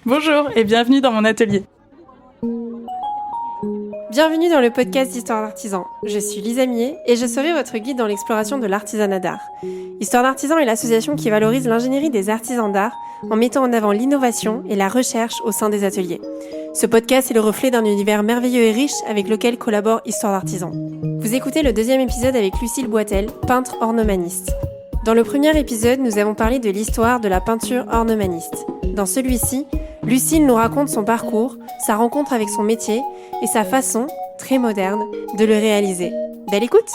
Bonjour et bienvenue dans mon atelier. Bienvenue dans le podcast d'Histoire d'Artisan. Je suis Lisa Millet et je serai votre guide dans l'exploration de l'artisanat d'art. Histoire d'Artisan est l'association qui valorise l'ingénierie des artisans d'art en mettant en avant l'innovation et la recherche au sein des ateliers. Ce podcast est le reflet d'un univers merveilleux et riche avec lequel collabore Histoire d'Artisan. Vous écoutez le deuxième épisode avec Lucille Boitel, peintre ornemaniste. Dans le premier épisode, nous avons parlé de l'histoire de la peinture ornemaniste. Dans celui-ci, Lucille nous raconte son parcours, sa rencontre avec son métier et sa façon, très moderne, de le réaliser. Belle écoute!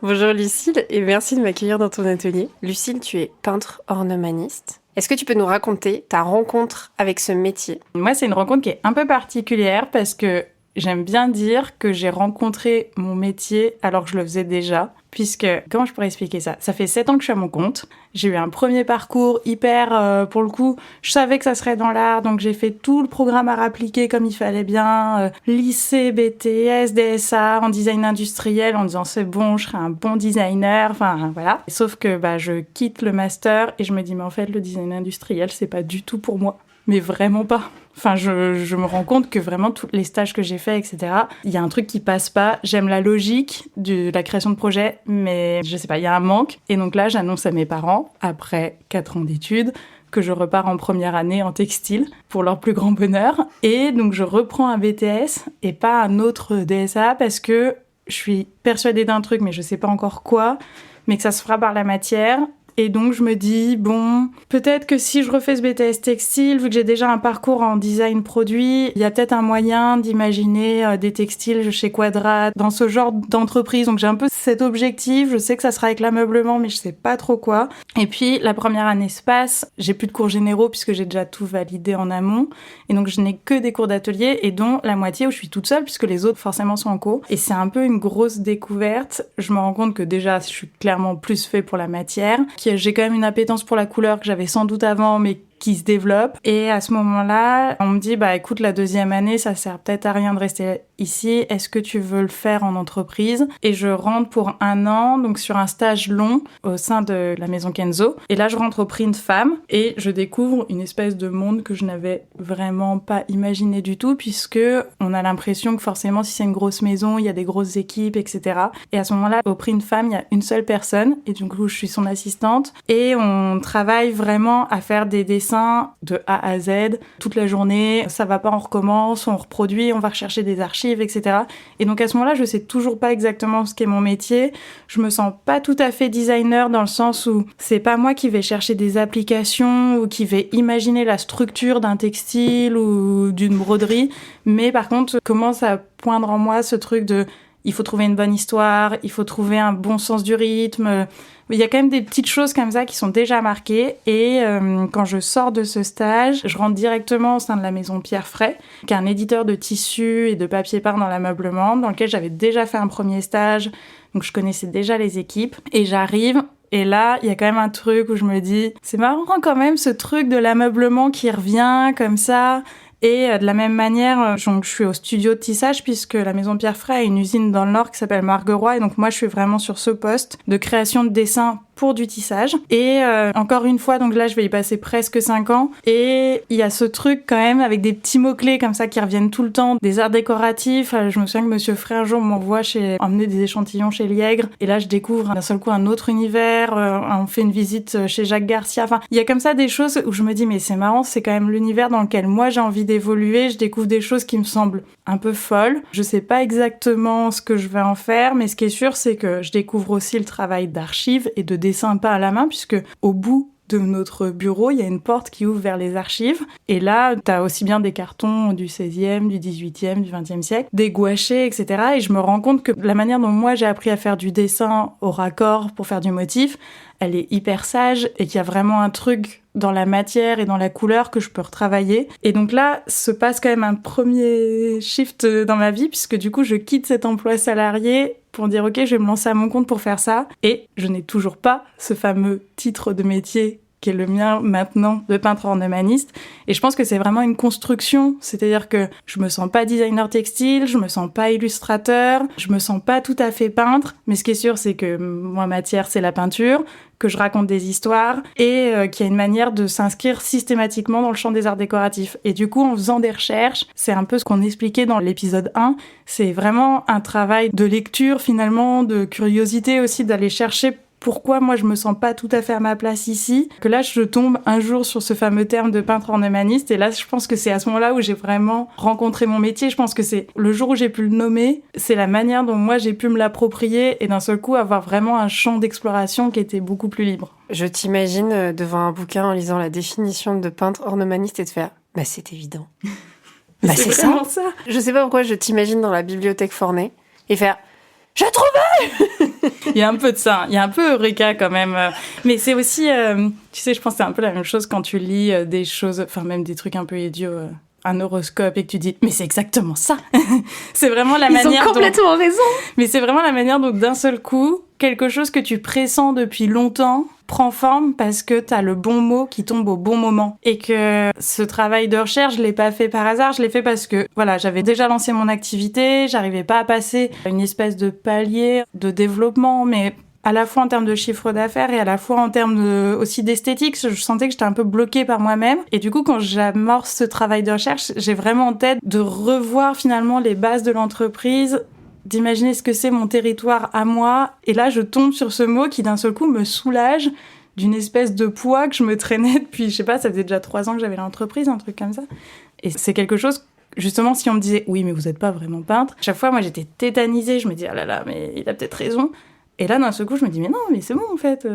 Bonjour Lucille et merci de m'accueillir dans ton atelier. Lucille, tu es peintre ornemaniste. Est-ce que tu peux nous raconter ta rencontre avec ce métier? Moi, c'est une rencontre qui est un peu particulière parce que j'aime bien dire que j'ai rencontré mon métier alors que je le faisais déjà. Puisque, comment je pourrais expliquer ça? Ça fait 7 ans que je suis à mon compte. J'ai eu un premier parcours hyper, pour le coup, je savais que ça serait dans l'art, donc j'ai fait tout le programme à appliquer comme il fallait bien. Lycée, BTS, DSA, en design industriel, en disant c'est bon, je serai un bon designer, enfin voilà. Sauf que je quitte le master et je me dis mais en fait le design industriel c'est pas du tout pour moi. Mais vraiment pas. Enfin, je me rends compte que vraiment tous les stages que j'ai faits, etc., il y a un truc qui passe pas. J'aime la logique de la création de projet, mais je sais pas, il y a un manque. Et donc là, j'annonce à mes parents, après 4 ans d'études, que je repars en première année en textile, pour leur plus grand bonheur. Et donc, je reprends un BTS et pas un autre DSA parce que je suis persuadée d'un truc, mais je sais pas encore quoi, mais que ça se fera par la matière. Et donc, je me dis, bon, peut-être que si je refais ce BTS textile, vu que j'ai déjà un parcours en design produit, il y a peut-être un moyen d'imaginer des textiles chez Quadrat, dans ce genre d'entreprise. Donc, j'ai un peu cet objectif. Je sais que ça sera avec l'ameublement, mais je sais pas trop quoi. Et puis, la première année se passe. J'ai plus de cours généraux puisque j'ai déjà tout validé en amont. Et donc, je n'ai que des cours d'atelier et dont la moitié où je suis toute seule puisque les autres, forcément, sont en cours. Et c'est un peu une grosse découverte. Je me rends compte que déjà, je suis clairement plus fait pour la matière. J'ai quand même une appétence pour la couleur que j'avais sans doute avant, mais qui se développe. Et à ce moment-là, on me dit, écoute, la deuxième année, ça sert peut-être à rien de rester ici. Est-ce que tu veux le faire en entreprise? Et je rentre pour 1 an, donc sur un stage long au sein de la maison Kenzo. Et là, je rentre au Print Femme et je découvre une espèce de monde que je n'avais vraiment pas imaginé du tout, puisque on a l'impression que forcément, si c'est une grosse maison, il y a des grosses équipes, etc. Et à ce moment-là, au Print Femme, il y a une seule personne et du coup, je suis son assistante et on travaille vraiment à faire des dessins de A à Z, toute la journée, ça va pas, on recommence, on reproduit, on va rechercher des archives, etc. Et donc à ce moment-là, je sais toujours pas exactement ce qu'est mon métier, je me sens pas tout à fait designer dans le sens où c'est pas moi qui vais chercher des applications ou qui vais imaginer la structure d'un textile ou d'une broderie, mais par contre, commence à poindre en moi ce truc de il faut trouver une bonne histoire, il faut trouver un bon sens du rythme. Il y a quand même des petites choses comme ça qui sont déjà marquées. Et quand je sors de ce stage, je rentre directement au sein de la maison Pierre Fray, qui est un éditeur de tissus et de papier peint dans l'ameublement, dans lequel j'avais déjà fait un premier stage. Donc je connaissais déjà les équipes. Et j'arrive. Et là, il y a quand même un truc où je me dis, c'est marrant quand même ce truc de l'ameublement qui revient comme ça. Et de la même manière, je suis au studio de tissage puisque la maison Pierre Fray a une usine dans le Nord qui s'appelle Margueroy. Et donc moi, je suis vraiment sur ce poste de création de dessins pour du tissage. Et encore une fois, donc là, je vais y passer presque 5 ans. Et il y a ce truc quand même avec des petits mots-clés comme ça qui reviennent tout le temps. Des arts décoratifs. Je me souviens que Monsieur Frey un jour m'envoie emmener des échantillons chez Liègre. Et là, je découvre d'un seul coup un autre univers. On fait une visite chez Jacques Garcia. Enfin, il y a comme ça des choses où je me dis, mais c'est marrant, c'est quand même l'univers dans lequel moi j'ai envie d'évoluer. Je découvre des choses qui me semblent un peu folles. Je sais pas exactement ce que je vais en faire, mais ce qui est sûr, c'est que je découvre aussi le travail d'archives et de dessin peint à la main, puisque au bout de notre bureau, il y a une porte qui ouvre vers les archives. Et là, t'as aussi bien des cartons du 16e, du 18e, du 20e siècle, des gouachés, etc. Et je me rends compte que la manière dont moi j'ai appris à faire du dessin au raccord pour faire du motif, elle est hyper sage et qu'il y a vraiment un truc dans la matière et dans la couleur que je peux retravailler. Et donc là, se passe quand même un premier shift dans ma vie, puisque du coup, je quitte cet emploi salarié pour dire « Ok, je vais me lancer à mon compte pour faire ça ». Et je n'ai toujours pas ce fameux titre de métier qui est le mien maintenant de peintre ornemaniste. Et je pense que c'est vraiment une construction. C'est-à-dire que je me sens pas designer textile, je me sens pas illustrateur, je me sens pas tout à fait peintre. Mais ce qui est sûr, c'est que moi, ma matière, c'est la peinture, que je raconte des histoires et qu'il y a une manière de s'inscrire systématiquement dans le champ des arts décoratifs. Et du coup, en faisant des recherches, c'est un peu ce qu'on expliquait dans l'épisode 1, c'est vraiment un travail de lecture finalement, de curiosité aussi, d'aller chercher pourquoi moi je me sens pas tout à fait à ma place ici, que là je tombe un jour sur ce fameux terme de peintre ornemaniste, et là je pense que c'est à ce moment-là où j'ai vraiment rencontré mon métier. Je pense que c'est le jour où j'ai pu le nommer, c'est la manière dont moi j'ai pu me l'approprier et d'un seul coup avoir vraiment un champ d'exploration qui était beaucoup plus libre. Je t'imagine devant un bouquin en lisant la définition de peintre ornemaniste et te faire « bah c'est évident ». Bah c'est ça. Je sais pas pourquoi je t'imagine dans la bibliothèque Forney et faire « j'ai trouvé !» Il y a un peu de ça, il y a un peu Eureka quand même. Mais c'est aussi, tu sais, je pense que c'est un peu la même chose quand tu lis des choses, enfin même des trucs un peu idiots, un horoscope, et que tu dis, mais c'est exactement ça. C'est vraiment la manière Ils ont complètement raison. Mais c'est vraiment la manière dont d'un seul coup, quelque chose que tu pressens depuis longtemps prend forme parce que t'as le bon mot qui tombe au bon moment. Et que ce travail de recherche, je l'ai pas fait par hasard, je l'ai fait parce que, voilà, j'avais déjà lancé mon activité, j'arrivais pas à passer une espèce de palier de développement, mais à la fois en termes de chiffre d'affaires et à la fois en termes aussi d'esthétique, je sentais que j'étais un peu bloquée par moi-même. Et du coup, quand j'amorce ce travail de recherche, j'ai vraiment en tête de revoir finalement les bases de l'entreprise, d'imaginer ce que c'est mon territoire à moi. Et là, je tombe sur ce mot qui, d'un seul coup, me soulage d'une espèce de poids que je me traînais depuis, je sais pas, ça faisait déjà 3 ans que j'avais l'entreprise, un truc comme ça. Et c'est quelque chose, justement, si on me disait « Oui, mais vous êtes pas vraiment peintre », chaque fois, moi, j'étais tétanisée. Je me dis « Ah là là, mais il a peut-être raison ». Et là, d'un seul coup, je me dis « Mais non, mais c'est bon, en fait,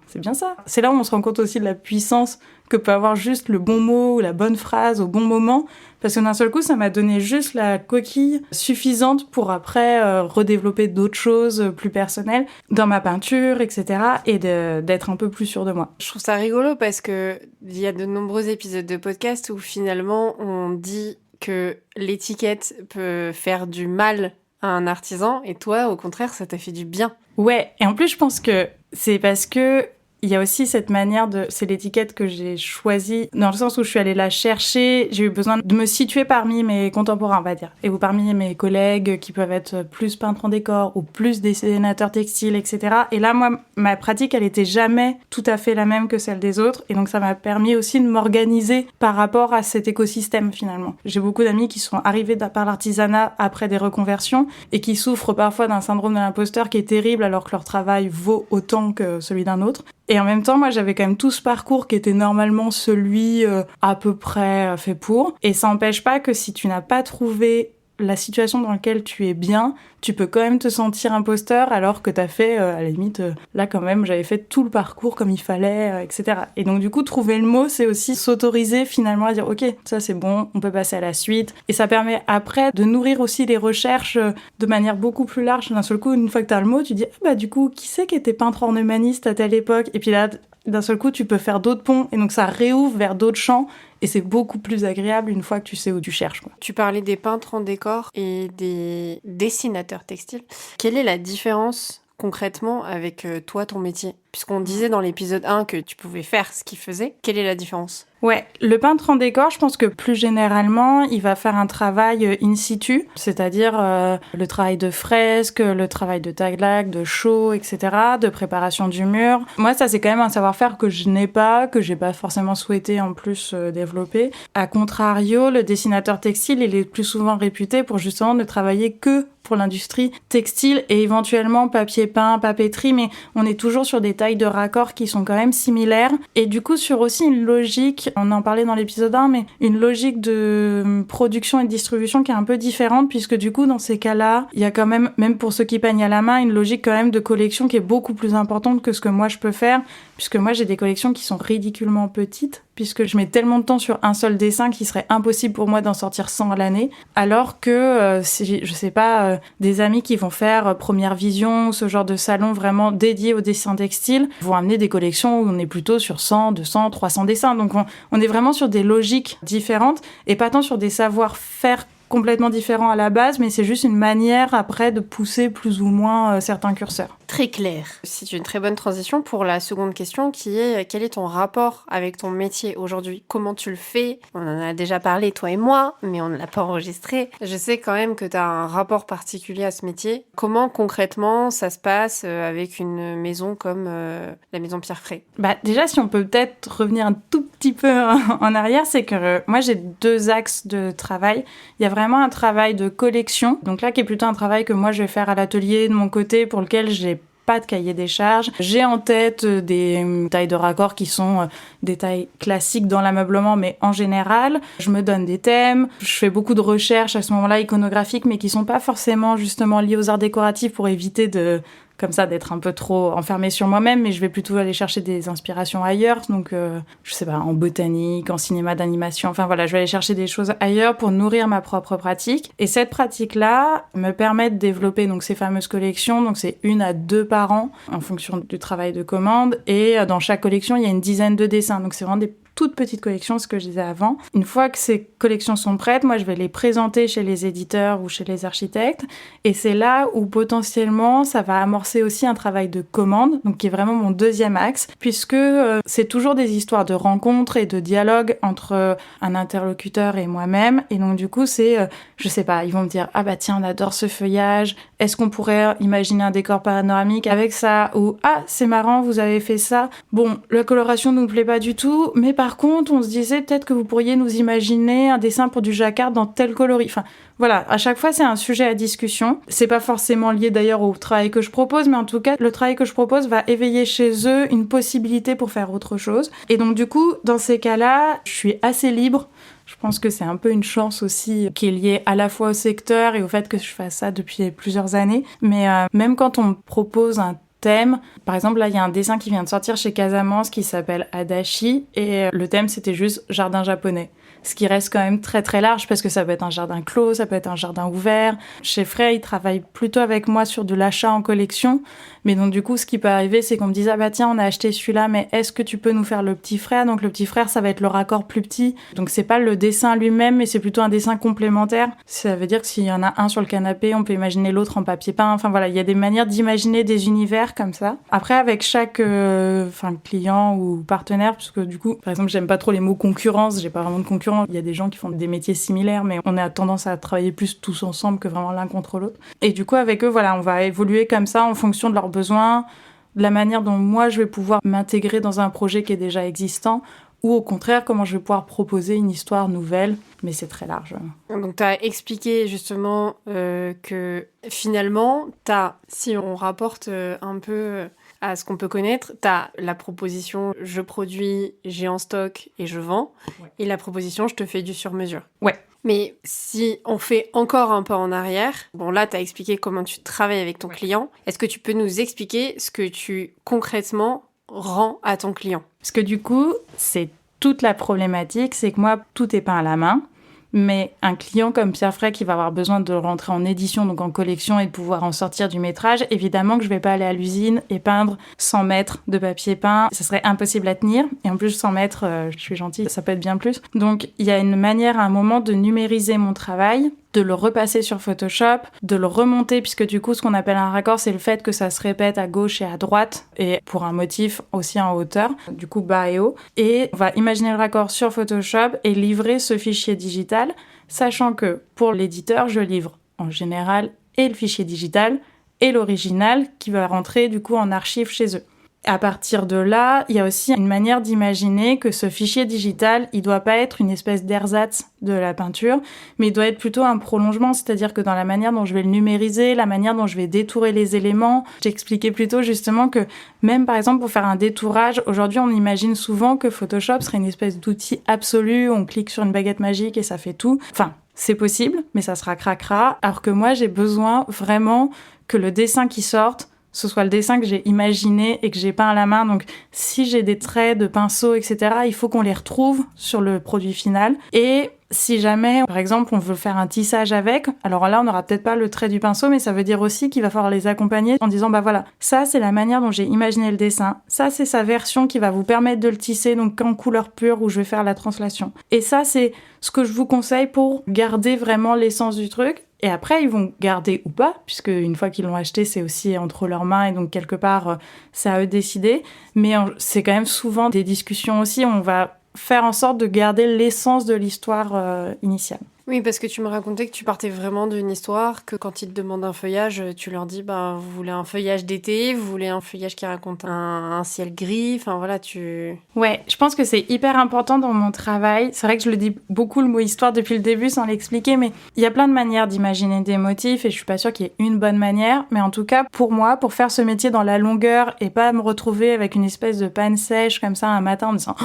c'est bien ça ». C'est là où on se rend compte aussi de la puissance que peut avoir juste le bon mot ou la bonne phrase au bon moment. Parce que d'un seul coup, ça m'a donné juste la coquille suffisante pour après redévelopper d'autres choses plus personnelles dans ma peinture, etc. Et d'être un peu plus sûre de moi. Je trouve ça rigolo parce que il y a de nombreux épisodes de podcast où finalement on dit que l'étiquette peut faire du mal à un artisan et toi, au contraire, ça t'a fait du bien. Ouais, et en plus, je pense que c'est parce que il y a aussi cette manière c'est l'étiquette que j'ai choisie, dans le sens où je suis allée la chercher, j'ai eu besoin de me situer parmi mes contemporains, on va dire, et ou parmi mes collègues qui peuvent être plus peintres en décor ou plus dessinateurs textiles, etc. Et là, moi, ma pratique, elle était jamais tout à fait la même que celle des autres, et donc ça m'a permis aussi de m'organiser par rapport à cet écosystème, finalement. J'ai beaucoup d'amis qui sont arrivés par l'artisanat après des reconversions, et qui souffrent parfois d'un syndrome de l'imposteur qui est terrible, alors que leur travail vaut autant que celui d'un autre. Et en même temps, moi, j'avais quand même tout ce parcours qui était normalement celui à peu près fait pour. Et ça n'empêche pas que si tu n'as pas trouvé la situation dans laquelle tu es bien, tu peux quand même te sentir imposteur alors que t'as fait, à la limite, là quand même, j'avais fait tout le parcours comme il fallait, etc. Et donc du coup, trouver le mot, c'est aussi s'autoriser finalement à dire « Ok, ça c'est bon, on peut passer à la suite ». Et ça permet après de nourrir aussi les recherches de manière beaucoup plus large. D'un seul coup, une fois que t'as le mot, tu dis « Ah bah du coup, qui c'est qui était peintre ornemaniste à telle époque ?» Et puis là, d'un seul coup, tu peux faire d'autres ponts. Et donc ça réouvre vers d'autres champs. Et c'est beaucoup plus agréable une fois que tu sais où tu cherches, quoi. Tu parlais des peintres en décor et des dessinateurs textiles. Quelle est la différence concrètement avec toi, ton métier ? Puisqu'on disait dans l'épisode 1 que tu pouvais faire ce qu'ils faisaient. Quelle est la différence ? Ouais, le peintre en décor, je pense que plus généralement, il va faire un travail in situ, c'est-à-dire le travail de fresque, le travail de taglac, de show, etc., de préparation du mur. Moi, ça, c'est quand même un savoir-faire que je n'ai pas, que j'ai pas forcément souhaité en plus développer. A contrario, le dessinateur textile, il est plus souvent réputé pour justement ne travailler que pour l'industrie textile et éventuellement papier peint, papeterie, mais on est toujours sur des tailles de raccord qui sont quand même similaires. Et du coup, sur aussi une logique, on en parlait dans l'épisode 1, mais une logique de production et de distribution qui est un peu différente, puisque du coup, dans ces cas-là, il y a quand même pour ceux qui peignent à la main, une logique quand même de collection qui est beaucoup plus importante que ce que moi je peux faire, puisque moi j'ai des collections qui sont ridiculement petites, puisque je mets tellement de temps sur un seul dessin qu'il serait impossible pour moi d'en sortir 100 à l'année, alors que, je sais pas, des amis qui vont faire Première Vision, ce genre de salon vraiment dédié au dessin textile, vont amener des collections où on est plutôt sur 100, 200, 300 dessins. Donc on est vraiment sur des logiques différentes et pas tant sur des savoir-faire complètement différents à la base, mais c'est juste une manière après de pousser plus ou moins certains curseurs. Très clair. C'est une très bonne transition pour la seconde question qui est quel est ton rapport avec ton métier aujourd'hui? Comment tu le fais? On en a déjà parlé, toi et moi, mais on ne l'a pas enregistré. Je sais quand même que tu as un rapport particulier à ce métier. Comment concrètement ça se passe avec une maison comme la maison Pierre Fray? Déjà, si on peut peut-être revenir un tout petit peu en arrière, c'est que moi j'ai 2 axes de travail. Il y a vraiment un travail de collection, donc là qui est plutôt un travail que moi je vais faire à l'atelier de mon côté pour lequel j'ai pas de cahier des charges. J'ai en tête des tailles de raccord qui sont des tailles classiques dans l'ameublement, mais en général, je me donne des thèmes. Je fais beaucoup de recherches à ce moment-là iconographiques, mais qui sont pas forcément justement liées aux arts décoratifs pour éviter comme ça, d'être un peu trop enfermée sur moi-même, mais je vais plutôt aller chercher des inspirations ailleurs, donc je sais pas, en botanique, en cinéma d'animation, enfin voilà, je vais aller chercher des choses ailleurs pour nourrir ma propre pratique. Et cette pratique-là me permet de développer donc ces fameuses collections, donc c'est 1 à 2 par an en fonction du travail de commande, et dans chaque collection, il y a une dizaine de dessins, donc c'est vraiment des toute petite collection, ce que je disais avant. Une fois que ces collections sont prêtes, moi, je vais les présenter chez les éditeurs ou chez les architectes. Et c'est là où, potentiellement, ça va amorcer aussi un travail de commande, donc qui est vraiment mon 2e axe, puisque c'est toujours des histoires de rencontres et de dialogue entre un interlocuteur et moi-même. Et donc, du coup, c'est, je sais pas, ils vont me dire « Ah bah tiens, on adore ce feuillage. Est-ce qu'on pourrait imaginer un décor panoramique avec ça ?» Ou « Ah, c'est marrant, vous avez fait ça. Bon, la coloration ne nous plaît pas du tout, mais par contre, on se disait peut-être que vous pourriez nous imaginer un dessin pour du jacquard dans tel coloris. » Enfin, voilà, à chaque fois, c'est un sujet à discussion. C'est pas forcément lié d'ailleurs au travail que je propose, mais en tout cas, le travail que je propose va éveiller chez eux une possibilité pour faire autre chose. Et donc, du coup, dans ces cas-là, je suis assez libre. Je pense que c'est un peu une chance aussi qui est liée à la fois au secteur et au fait que je fasse ça depuis plusieurs années. Mais même quand on me propose un thème. Par exemple, là, il y a un dessin qui vient de sortir chez Casamance qui s'appelle Adachi et le thème, c'était juste jardin japonais. Ce qui reste quand même très très large parce que ça peut être un jardin clos, ça peut être un jardin ouvert. Chez Frey, ils travaillent plutôt avec moi sur de l'achat en collection. Mais donc du coup, ce qui peut arriver, c'est qu'on me dise « Ah bah tiens, on a acheté celui-là, mais est-ce que tu peux nous faire le petit frère ?» Donc le petit frère, ça va être le raccord plus petit. Donc c'est pas le dessin lui-même, mais c'est plutôt un dessin complémentaire. Ça veut dire que s'il y en a un sur le canapé, on peut imaginer l'autre en papier peint. Enfin voilà, il y a des manières d'imaginer des univers comme ça. Après, avec chaque client ou partenaire, parce que du coup, par exemple, j'aime pas trop les mots concurrence, j'ai pas vraiment de concurrence. Il y a des gens qui font des métiers similaires, mais on a tendance à travailler plus tous ensemble que vraiment l'un contre l'autre. Et du coup, avec eux, voilà, on va évoluer comme ça en fonction de leurs besoins, de la manière dont moi, je vais pouvoir m'intégrer dans un projet qui est déjà existant, ou au contraire, comment je vais pouvoir proposer une histoire nouvelle, mais c'est très large. Donc, tu as expliqué justement que finalement, si on rapporte un peu à ce qu'on peut connaître, tu as la proposition « je produis, j'ai en stock et je vends ouais. » et la proposition « je te fais du sur-mesure ». Ouais. Mais si on fait encore un peu en arrière, bon là, tu as expliqué comment tu travailles avec ton client. Est-ce que tu peux nous expliquer ce que tu concrètement rends à ton client? Parce que du coup, c'est toute la problématique, c'est que moi, tout est peint à la main. Mais un client comme Pierre Fray qui va avoir besoin de rentrer en édition, donc en collection, et de pouvoir en sortir du métrage, évidemment que je vais pas aller à l'usine et peindre 100 mètres de papier peint. Ça serait impossible à tenir. Et en plus, 100 mètres, je suis gentille, ça peut être bien plus. Donc, il y a une manière à un moment de numériser mon travail, de le repasser sur Photoshop, de le remonter, puisque du coup, ce qu'on appelle un raccord, c'est le fait que ça se répète à gauche et à droite, et pour un motif aussi en hauteur, du coup bas et haut. Et on va imaginer le raccord sur Photoshop et livrer ce fichier digital, sachant que pour l'éditeur, je livre en général et le fichier digital et l'original qui va rentrer du coup en archive chez eux. À partir de là, il y a aussi une manière d'imaginer que ce fichier digital, il doit pas être une espèce d'ersatz de la peinture, mais il doit être plutôt un prolongement, c'est-à-dire que dans la manière dont je vais le numériser, la manière dont je vais détourer les éléments, j'expliquais plutôt justement que même par exemple pour faire un détourage, aujourd'hui on imagine souvent que Photoshop serait une espèce d'outil absolu, on clique sur une baguette magique et ça fait tout. Enfin, c'est possible, mais ça sera cracra, alors que moi j'ai besoin vraiment que le dessin qui sorte, ce soit le dessin que j'ai imaginé et que j'ai peint à la main. Donc, si j'ai des traits de pinceau, etc., il faut qu'on les retrouve sur le produit final. Et si jamais, par exemple, on veut faire un tissage avec, alors là, on n'aura peut-être pas le trait du pinceau, mais ça veut dire aussi qu'il va falloir les accompagner en disant, bah voilà, ça, c'est la manière dont j'ai imaginé le dessin. Ça, c'est sa version qui va vous permettre de le tisser, donc en couleur pure, où je vais faire la translation. Et ça, c'est ce que je vous conseille pour garder vraiment l'essence du truc. Et après, ils vont garder ou pas, puisque une fois qu'ils l'ont acheté, c'est aussi entre leurs mains et donc quelque part, c'est à eux de décider. Mais c'est quand même souvent des discussions aussi. On va faire en sorte de garder l'essence de l'histoire initiale. Oui, parce que tu me racontais que tu partais vraiment d'une histoire, que quand ils te demandent un feuillage, tu leur dis, vous voulez un feuillage d'été, vous voulez un feuillage qui raconte un ciel gris, enfin voilà, Ouais, je pense que c'est hyper important dans mon travail. C'est vrai que je le dis beaucoup le mot histoire depuis le début sans l'expliquer, mais il y a plein de manières d'imaginer des motifs et je suis pas sûre qu'il y ait une bonne manière. Mais en tout cas, pour moi, pour faire ce métier dans la longueur et pas me retrouver avec une espèce de panne sèche comme ça un matin en me disant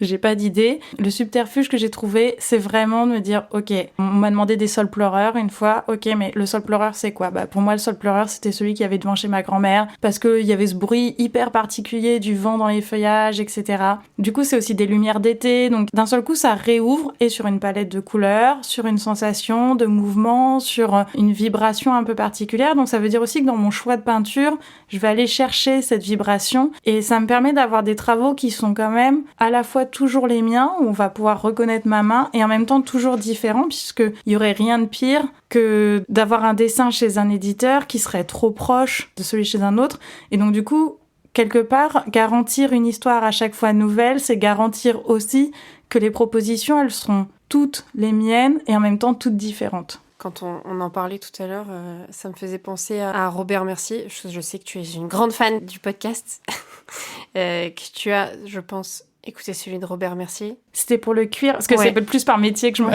j'ai pas d'idée, le subterfuge que j'ai trouvé, c'est vraiment de me dire ok, on m'a demandé des sols pleureurs une fois, ok, mais le sol pleureur c'est quoi? Pour moi le sol pleureur c'était celui qu'il y avait devant chez ma grand-mère parce qu'il y avait ce bruit hyper particulier du vent dans les feuillages, etc. Du coup c'est aussi des lumières d'été, donc d'un seul coup ça réouvre et sur une palette de couleurs, sur une sensation de mouvement, sur une vibration un peu particulière, donc ça veut dire aussi que dans mon choix de peinture, je vais aller chercher cette vibration et ça me permet d'avoir des travaux qui sont quand même à la fois toujours les miens, où on va pouvoir reconnaître ma main et en même temps toujours différents puisqu'il y aurait rien de pire que d'avoir un dessin chez un éditeur qui serait trop proche de celui chez un autre et donc du coup quelque part, garantir une histoire à chaque fois nouvelle, c'est garantir aussi que les propositions, elles seront toutes les miennes et en même temps toutes différentes. Quand on en parlait tout à l'heure, ça me faisait penser à Robert Mercier. Je sais que tu es une grande fan du podcast, que tu as, je pense, écouté celui de Robert Mercier. C'était pour le cuir, parce que c'est plus par métier que je me...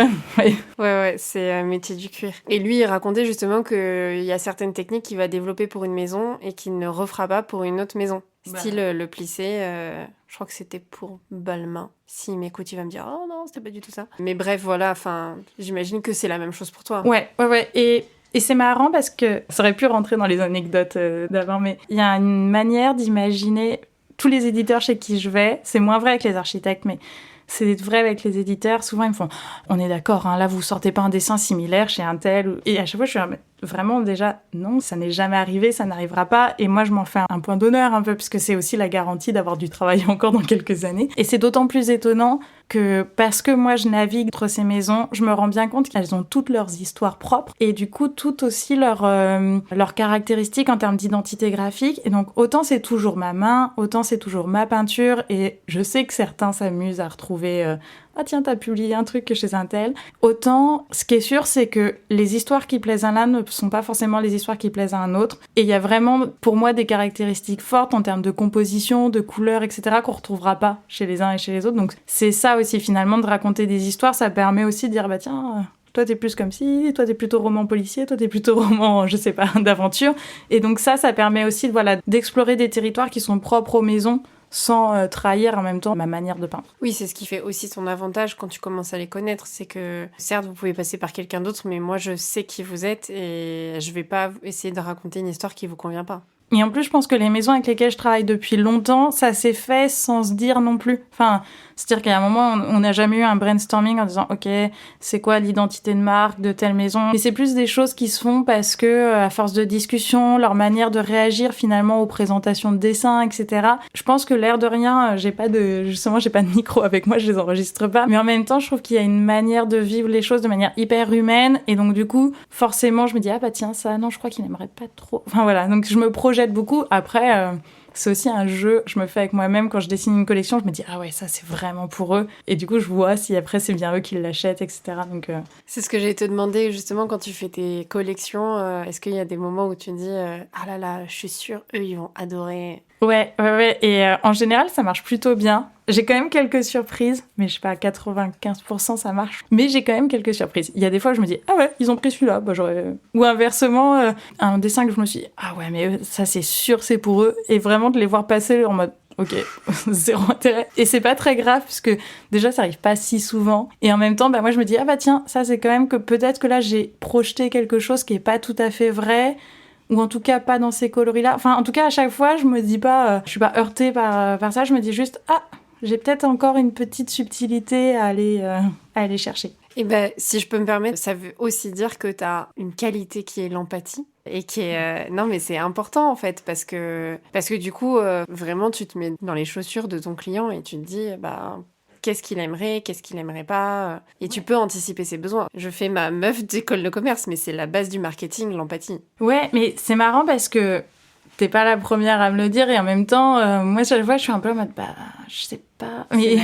Ouais, c'est métier du cuir. Et lui, il racontait justement qu'il y a certaines techniques qu'il va développer pour une maison et qu'il ne refera pas pour une autre maison. Style le plissé, je crois que c'était pour Balmain. S'il m'écoute, il va me dire « Oh non, c'était pas du tout ça ». Mais bref, voilà, j'imagine que c'est la même chose pour toi. Ouais. Et c'est marrant parce que ça aurait pu rentrer dans les anecdotes d'avant, mais il y a une manière d'imaginer... Tous les éditeurs chez qui je vais, c'est moins vrai avec les architectes, mais c'est vrai avec les éditeurs. Souvent, ils me font « On est d'accord, hein, là, vous sortez pas un dessin similaire chez un tel. » Et à chaque fois, je suis vraiment déjà, non, ça n'est jamais arrivé, ça n'arrivera pas. Et moi, je m'en fais un point d'honneur un peu, puisque c'est aussi la garantie d'avoir du travail encore dans quelques années. Et c'est d'autant plus étonnant que parce que moi, je navigue entre ces maisons, je me rends bien compte qu'elles ont toutes leurs histoires propres et du coup, toutes aussi leurs caractéristiques en termes d'identité graphique. Et donc, autant c'est toujours ma main, autant c'est toujours ma peinture. Et je sais que certains s'amusent à retrouver... Ah tiens, t'as publié un truc chez un tel. Autant, ce qui est sûr, c'est que les histoires qui plaisent à l'un ne sont pas forcément les histoires qui plaisent à un autre. Et il y a vraiment, pour moi, des caractéristiques fortes en termes de composition, de couleurs, etc., qu'on retrouvera pas chez les uns et chez les autres. Donc c'est ça aussi, finalement, de raconter des histoires. Ça permet aussi de dire, bah tiens... Toi, t'es plus comme ci, toi, t'es plutôt roman policier, toi, t'es plutôt roman, je sais pas, d'aventure. Et donc ça permet aussi d'explorer des territoires qui sont propres aux maisons sans trahir en même temps ma manière de peindre. Oui, c'est ce qui fait aussi son avantage quand tu commences à les connaître, c'est que certes, vous pouvez passer par quelqu'un d'autre, mais moi, je sais qui vous êtes et je vais pas essayer de raconter une histoire qui vous convient pas. Et en plus, je pense que les maisons avec lesquelles je travaille depuis longtemps, ça s'est fait sans se dire non plus. Enfin, c'est-à-dire qu'à un moment, on n'a jamais eu un brainstorming en disant « Ok, c'est quoi l'identité de marque de telle maison ?» Et c'est plus des choses qui se font parce que, à force de discussion, leur manière de réagir finalement aux présentations de dessins, etc. Je pense que l'air de rien, j'ai pas de micro avec moi, je les enregistre pas. Mais en même temps, je trouve qu'il y a une manière de vivre les choses de manière hyper humaine. Et donc, du coup, forcément, je me dis « Ah bah tiens, ça, non, je crois qu'il n'aimerait pas trop. » Enfin voilà, donc je me projette beaucoup. Après, c'est aussi un jeu je me fais avec moi-même quand je dessine une collection. Je me dis ah ouais, ça c'est vraiment pour eux. Et du coup, je vois si après c'est bien eux qui l'achètent, etc. Donc c'est ce que j'ai te demander justement quand tu fais tes collections. Est-ce qu'il y a des moments où tu te dis ah là là, je suis sûre eux ils vont adorer. Ouais. Et en général, ça marche plutôt bien. J'ai quand même quelques surprises, mais je sais pas, à 95% ça marche. Mais j'ai quand même quelques surprises. Il y a des fois où je me dis, ah ouais, ils ont pris celui-là, bah j'aurais... Ou inversement, un dessin que je me suis dit, ah ouais, mais ça c'est sûr, c'est pour eux. Et vraiment de les voir passer en mode, ok, zéro intérêt. Et c'est pas très grave, parce que déjà, ça arrive pas si souvent. Et en même temps, bah moi je me dis, ah bah tiens, ça c'est quand même que peut-être que là j'ai projeté quelque chose qui est pas tout à fait vrai, ou en tout cas pas dans ces coloris-là. Enfin, en tout cas, à chaque fois, je me dis pas, je suis pas heurtée par ça, je me dis juste, ah, j'ai peut-être encore une petite subtilité à aller chercher. Et ben, si je peux me permettre, ça veut aussi dire que tu as une qualité qui est l'empathie et qui est... Non, mais c'est important, en fait, parce que du coup, vraiment, tu te mets dans les chaussures de ton client et tu te dis, bah... qu'est-ce qu'il aimerait, qu'est-ce qu'il aimerait pas. Et tu peux anticiper ses besoins. Je fais ma meuf d'école de commerce, mais c'est la base du marketing, l'empathie. Ouais, mais c'est marrant parce que t'es pas la première à me le dire et en même temps, moi, chaque fois, je suis un peu en mode, je sais pas. Mais...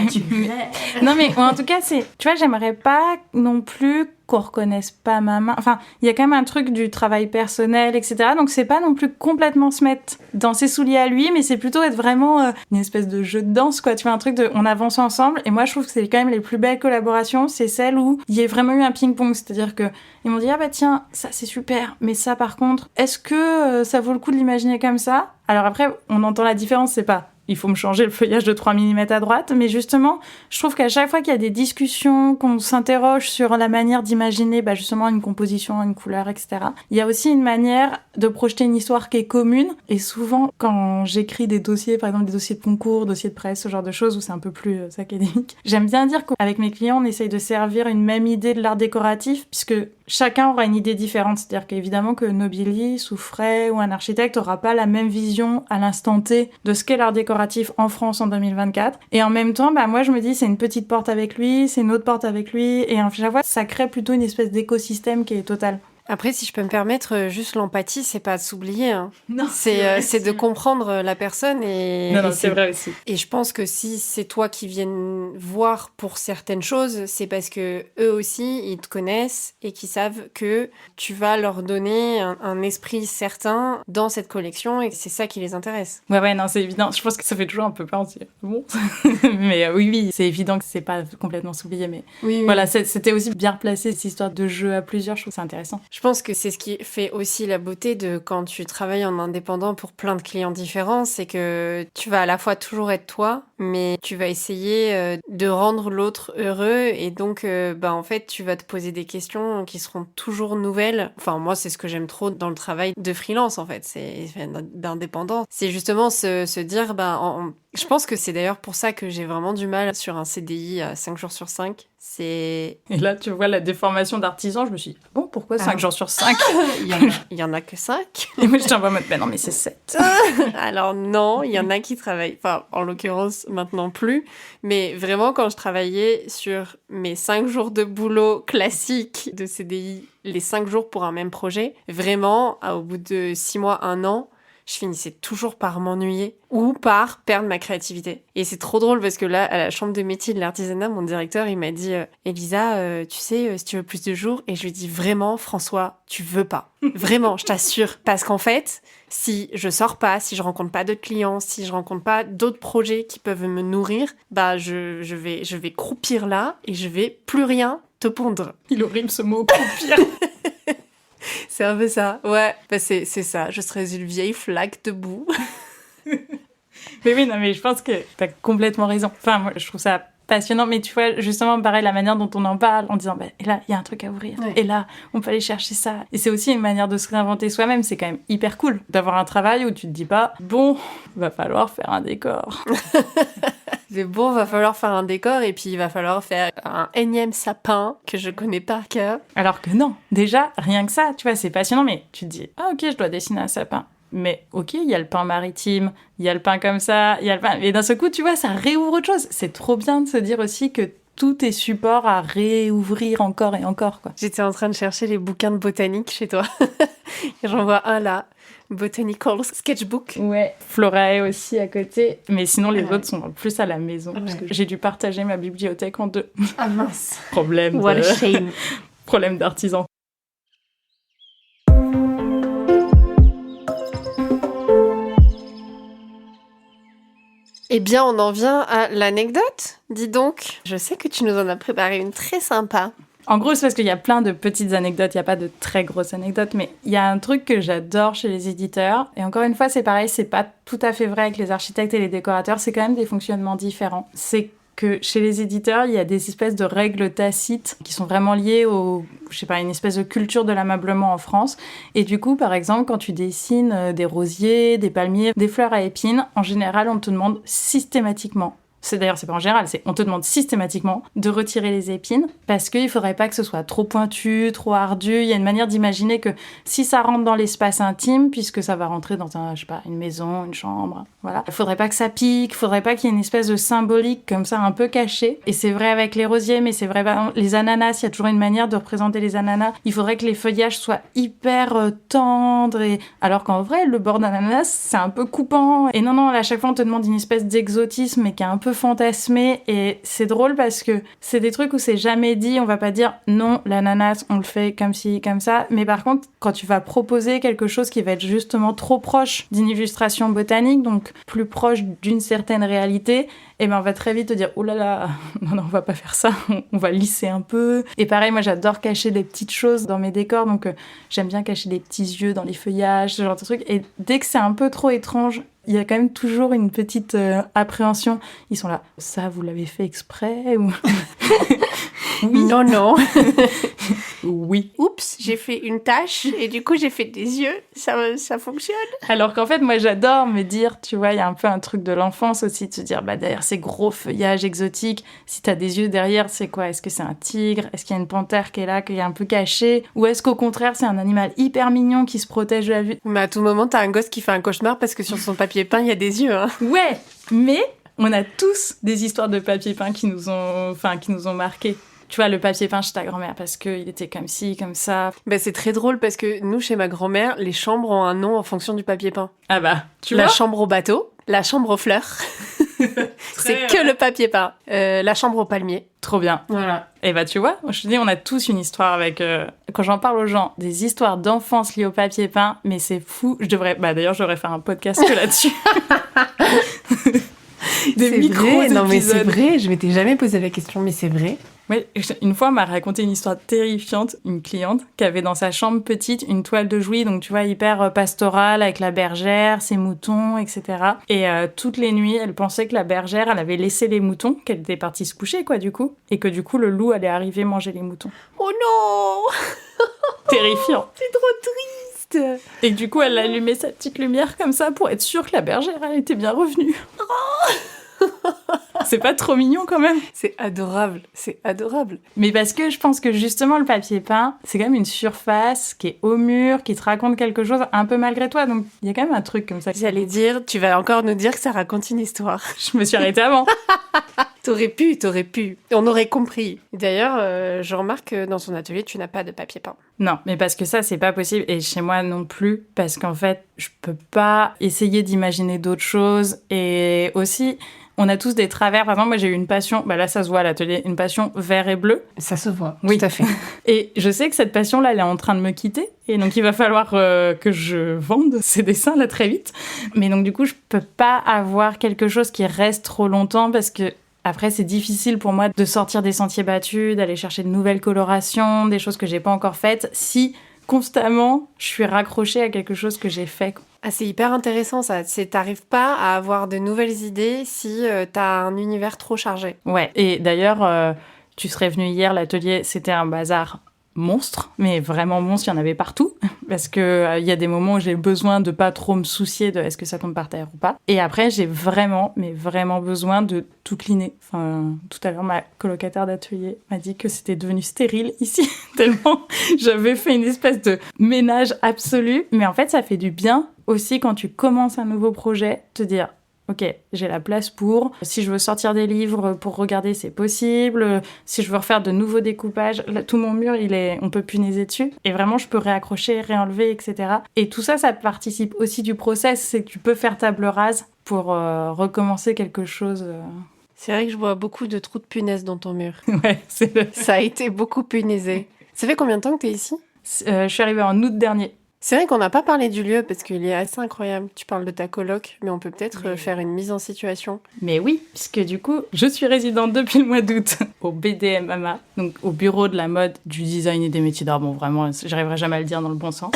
non, mais en tout cas, tu vois, j'aimerais pas non plus qu'on reconnaisse pas ma main. Enfin, il y a quand même un truc du travail personnel, etc. Donc, c'est pas non plus complètement se mettre dans ses souliers à lui, mais c'est plutôt être vraiment une espèce de jeu de danse, quoi. Tu vois, un truc de on avance ensemble. Et moi, je trouve que c'est quand même les plus belles collaborations, c'est celles où il y a vraiment eu un ping-pong. C'est-à-dire que ils m'ont dit, ah bah tiens, ça c'est super, mais ça par contre, est-ce que ça vaut le coup de l'imaginer comme ça ? Alors après, on entend la différence, c'est pas il faut me changer le feuillage de 3 mm à droite, mais justement, je trouve qu'à chaque fois qu'il y a des discussions, qu'on s'interroge sur la manière d'imaginer justement une composition, une couleur, etc., il y a aussi une manière de projeter une histoire qui est commune, et souvent, quand j'écris des dossiers, par exemple des dossiers de concours, dossiers de presse, ce genre de choses où c'est un peu plus académique, j'aime bien dire qu'avec mes clients, on essaye de servir une même idée de l'art décoratif, puisque chacun aura une idée différente. C'est-à-dire qu'évidemment que Nobilly, Souffret ou un architecte n'aura pas la même vision à l'instant T de ce qu'est l'art décoratif en France en 2024. Et en même temps, moi je me dis c'est une petite porte avec lui, c'est une autre porte avec lui, et à chaque fois ça crée plutôt une espèce d'écosystème qui est total. Après, si je peux me permettre, juste l'empathie, c'est pas de s'oublier. Hein. Non, c'est de comprendre la personne. Non, c'est vrai aussi. Et je pense que si c'est toi qui viennent voir pour certaines choses, c'est parce que eux aussi, ils te connaissent et qu'ils savent que tu vas leur donner un esprit certain dans cette collection et que c'est ça qui les intéresse. Ouais, non, c'est évident. Je pense que ça fait toujours un peu peur. Bon. Mais oui, c'est évident que c'est pas complètement s'oublier. Mais oui. Voilà, c'était aussi bien replacé, cette histoire de jeu à plusieurs. Je trouve que c'est intéressant. Je pense que c'est ce qui fait aussi la beauté de quand tu travailles en indépendant pour plein de clients différents, c'est que tu vas à la fois toujours être toi, mais tu vas essayer de rendre l'autre heureux et donc en fait tu vas te poser des questions qui seront toujours nouvelles. Enfin moi c'est ce que j'aime trop dans le travail de freelance en fait, d'indépendant. C'est justement se dire je pense que c'est d'ailleurs pour ça que j'ai vraiment du mal sur un CDI à 5 jours sur 5. Et là, tu vois la déformation d'artisan, je me suis dit, bon, pourquoi 5 jours sur 5 Il y en a que 5. Et moi, je t'envoie en mode, non, mais c'est 7. Alors non, il y en a qui travaillent, enfin, en l'occurrence, maintenant plus. Mais vraiment, quand je travaillais sur mes 5 jours de boulot classiques de CDI, les 5 jours pour un même projet, vraiment, au bout de 6 mois, 1 an, je finissais toujours par m'ennuyer ou par perdre ma créativité. Et c'est trop drôle parce que là, à la chambre de métier de l'artisanat, mon directeur, il m'a dit « Elisa, tu sais, si tu veux plus de jours ?» Et je lui ai dit « Vraiment, François, tu veux pas. Vraiment, je t'assure. Parce qu'en fait, si je sors pas, si je rencontre pas d'autres clients, si je rencontre pas d'autres projets qui peuvent me nourrir, je vais croupir là et je vais plus rien te pondre. » Il est horrible ce mot, croupir. C'est un peu ça, ouais. C'est ça, je serais une vieille flaque debout. Mais oui, non, mais je pense que t'as complètement raison. Enfin, moi, je trouve ça passionnant, mais tu vois, justement, pareil, la manière dont on en parle, en disant, et là, il y a un truc à ouvrir, ouais. Et là, on peut aller chercher ça. Et c'est aussi une manière de se réinventer soi-même, c'est quand même hyper cool d'avoir un travail où tu te dis pas, bon, va falloir faire un décor. Mais bon, va falloir faire un décor et puis il va falloir faire un énième sapin que je connais par cœur. Alors que non, déjà, rien que ça, tu vois, c'est passionnant, mais tu te dis, ok, je dois dessiner un sapin. Mais ok, il y a le pain maritime, il y a le pain comme ça, il y a le pain... Et d'un seul coup, tu vois, ça réouvre autre chose. C'est trop bien de se dire aussi que tout est support à réouvrir encore et encore, quoi. J'étais en train de chercher les bouquins de botanique chez toi. J'en vois un là. Botanical Sketchbook. Ouais, Florae aussi à côté. Mais sinon, les autres sont plus à la maison. Parce que j'ai dû partager ma bibliothèque en 2. Ah mince. What a shame. Problème d'artisan. Eh bien, on en vient à l'anecdote. Dis donc, je sais que tu nous en as préparé une très sympa. En gros, c'est parce qu'il y a plein de petites anecdotes, il n'y a pas de très grosses anecdotes, mais il y a un truc que j'adore chez les éditeurs, et encore une fois, c'est pareil, c'est pas tout à fait vrai avec les architectes et les décorateurs, c'est quand même des fonctionnements différents. C'est que chez les éditeurs, il y a des espèces de règles tacites qui sont vraiment liées une espèce de culture de l'ameublement en France. Et du coup, par exemple, quand tu dessines des rosiers, des palmiers, des fleurs à épines, en général, on te demande systématiquement c'est pas en général, on te demande systématiquement de retirer les épines parce qu'il faudrait pas que ce soit trop pointu, trop ardu. Il y a une manière d'imaginer que si ça rentre dans l'espace intime, puisque ça va rentrer dans une maison, une chambre, voilà. Il faudrait pas que ça pique, il faudrait pas qu'il y ait une espèce de symbolique comme ça un peu caché. Et c'est vrai avec les rosiers, mais c'est vrai les ananas, il y a toujours une manière de représenter les ananas. Il faudrait que les feuillages soient hyper tendres, alors qu'en vrai, le bord d'ananas, c'est un peu coupant. Et non, à chaque fois, on te demande une espèce d'exotisme, mais qui est un peu fantasmé. Et c'est drôle parce que c'est des trucs où c'est jamais dit. On va pas dire non, l'ananas, on le fait comme ci, comme ça. Mais par contre, quand tu vas proposer quelque chose qui va être justement trop proche d'une illustration botanique, donc plus proche d'une certaine réalité, et ben on va très vite te dire oh là là, non, on va pas faire ça, on va lisser un peu. Et pareil, moi j'adore cacher des petites choses dans mes décors, donc j'aime bien cacher des petits yeux dans les feuillages, ce genre de trucs. Et dès que c'est un peu trop étrange, il y a quand même toujours une petite appréhension. Ils sont là, ça vous l'avez fait exprès ou... Oui. Non. Oui. Oups, j'ai fait une tache et du coup j'ai fait des yeux. Ça fonctionne. Alors qu'en fait, moi j'adore me dire, tu vois, il y a un peu un truc de l'enfance aussi, de se dire, derrière ces gros feuillages exotiques, si t'as des yeux derrière, c'est quoi ? Est-ce que c'est un tigre ? Est-ce qu'il y a une panthère qui est là, qui est un peu cachée ? Ou est-ce qu'au contraire, c'est un animal hyper mignon qui se protège de la vue ? Mais à tout moment, t'as un gosse qui fait un cauchemar parce que sur son papier peint, il y a des yeux. Hein. Ouais, mais on a tous des histoires de papier peint qui nous ont marqués. Tu vois, le papier peint chez ta grand-mère, parce qu'il était comme ci, comme ça. C'est très drôle, parce que nous, chez ma grand-mère, les chambres ont un nom en fonction du papier peint. Ah tu vois ? La chambre au bateau, la chambre aux fleurs. C'est que le papier peint. La chambre au palmier. Trop bien. Voilà. Et tu vois, je te dis, on a tous une histoire avec... quand j'en parle aux gens, des histoires d'enfance liées au papier peint, mais c'est fou. D'ailleurs, je devrais faire un podcast que là-dessus. C'est vrai, non mais c'est vrai, je m'étais jamais posé la question, mais c'est vrai. Ouais, une fois, on m'a raconté une histoire terrifiante, une cliente qui avait dans sa chambre petite une toile de Jouy, donc tu vois, hyper pastorale, avec la bergère, ses moutons, etc. Et toutes les nuits, elle pensait que la bergère, elle avait laissé les moutons, qu'elle était partie se coucher, quoi, du coup. Et que du coup, le loup allait arriver manger les moutons. Oh non. Terrifiant. C'est trop triste. Et du coup, elle allumait sa petite lumière comme ça pour être sûre que la bergère, elle était bien revenue. Oh. C'est pas trop mignon quand même. C'est adorable. Mais parce que je pense que justement le papier peint, c'est quand même une surface qui est au mur, qui te raconte quelque chose un peu malgré toi. Donc il y a quand même un truc comme ça. J'allais dire, tu vas encore nous dire que ça raconte une histoire. Je me suis arrêtée avant. T'aurais pu. On aurait compris. D'ailleurs, je remarque que dans son atelier, tu n'as pas de papier peint. Non, mais parce que ça, c'est pas possible. Et chez moi non plus. Parce qu'en fait, je peux pas essayer d'imaginer d'autres choses. Et aussi... On a tous des travers. Par exemple, moi, j'ai eu une passion, là, ça se voit à l'atelier, une passion vert et bleu. Ça se voit, oui. Tout à fait. Et je sais que cette passion-là, elle est en train de me quitter. Et donc, il va falloir que je vende ces dessins, là, très vite. Mais donc, du coup, je peux pas avoir quelque chose qui reste trop longtemps parce que après, c'est difficile pour moi de sortir des sentiers battus, d'aller chercher de nouvelles colorations, des choses que j'ai pas encore faites, si constamment, je suis raccrochée à quelque chose que j'ai fait. Ah, c'est hyper intéressant ça. T'arrives pas à avoir de nouvelles idées si t'as un univers trop chargé. Ouais, et d'ailleurs, tu serais venu hier, l'atelier, c'était un bazar monstre, mais vraiment monstre, il y en avait partout, parce que y a des moments où j'ai besoin de pas trop me soucier de est-ce que ça tombe par terre ou pas. Et après, j'ai vraiment besoin de tout cleaner. Enfin, tout à l'heure, ma colocataire d'atelier m'a dit que c'était devenu stérile ici, tellement j'avais fait une espèce de ménage absolu. Mais en fait, ça fait du bien aussi quand tu commences un nouveau projet, te dire ok, j'ai la place pour. Si je veux sortir des livres pour regarder, c'est possible. Si je veux refaire de nouveaux découpages, là, tout mon mur, on peut punaiser dessus. Et vraiment, je peux réaccrocher, réenlever, etc. Et tout ça, ça participe aussi du process. C'est que tu peux faire table rase pour recommencer quelque chose. C'est vrai que je vois beaucoup de trous de punaise dans ton mur. Ouais, ça a été beaucoup punaisé. Ça fait combien de temps que t'es ici ? Je suis arrivée en août dernier. C'est vrai qu'on n'a pas parlé du lieu parce qu'il est assez incroyable. Tu parles de ta coloc, mais on peut peut-être faire une mise en situation. Mais oui, puisque du coup, je suis résidente depuis le mois d'août au BDMAMA, donc au bureau de la mode, du design et des métiers d'art. Bon, vraiment, j'arriverai jamais à le dire dans le bon sens.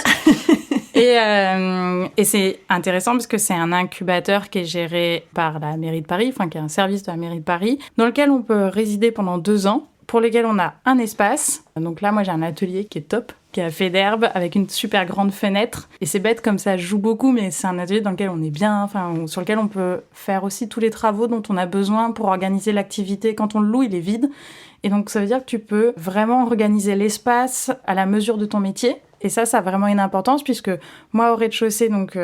Et c'est intéressant parce que c'est un incubateur qui est géré par la mairie de Paris, enfin qui est un service de la mairie de Paris, dans lequel on peut résider pendant 2 ans, pour lesquels on a un espace. Donc là, moi, j'ai un atelier qui est top, qui est à Faidherbe, avec une super grande fenêtre. Et c'est bête comme ça joue beaucoup, mais c'est un atelier dans lequel on est bien, sur lequel on peut faire aussi tous les travaux dont on a besoin pour organiser l'activité. Quand on le loue, il est vide. Et donc, ça veut dire que tu peux vraiment organiser l'espace à la mesure de ton métier. Et ça a vraiment une importance puisque moi, au rez-de-chaussée, donc,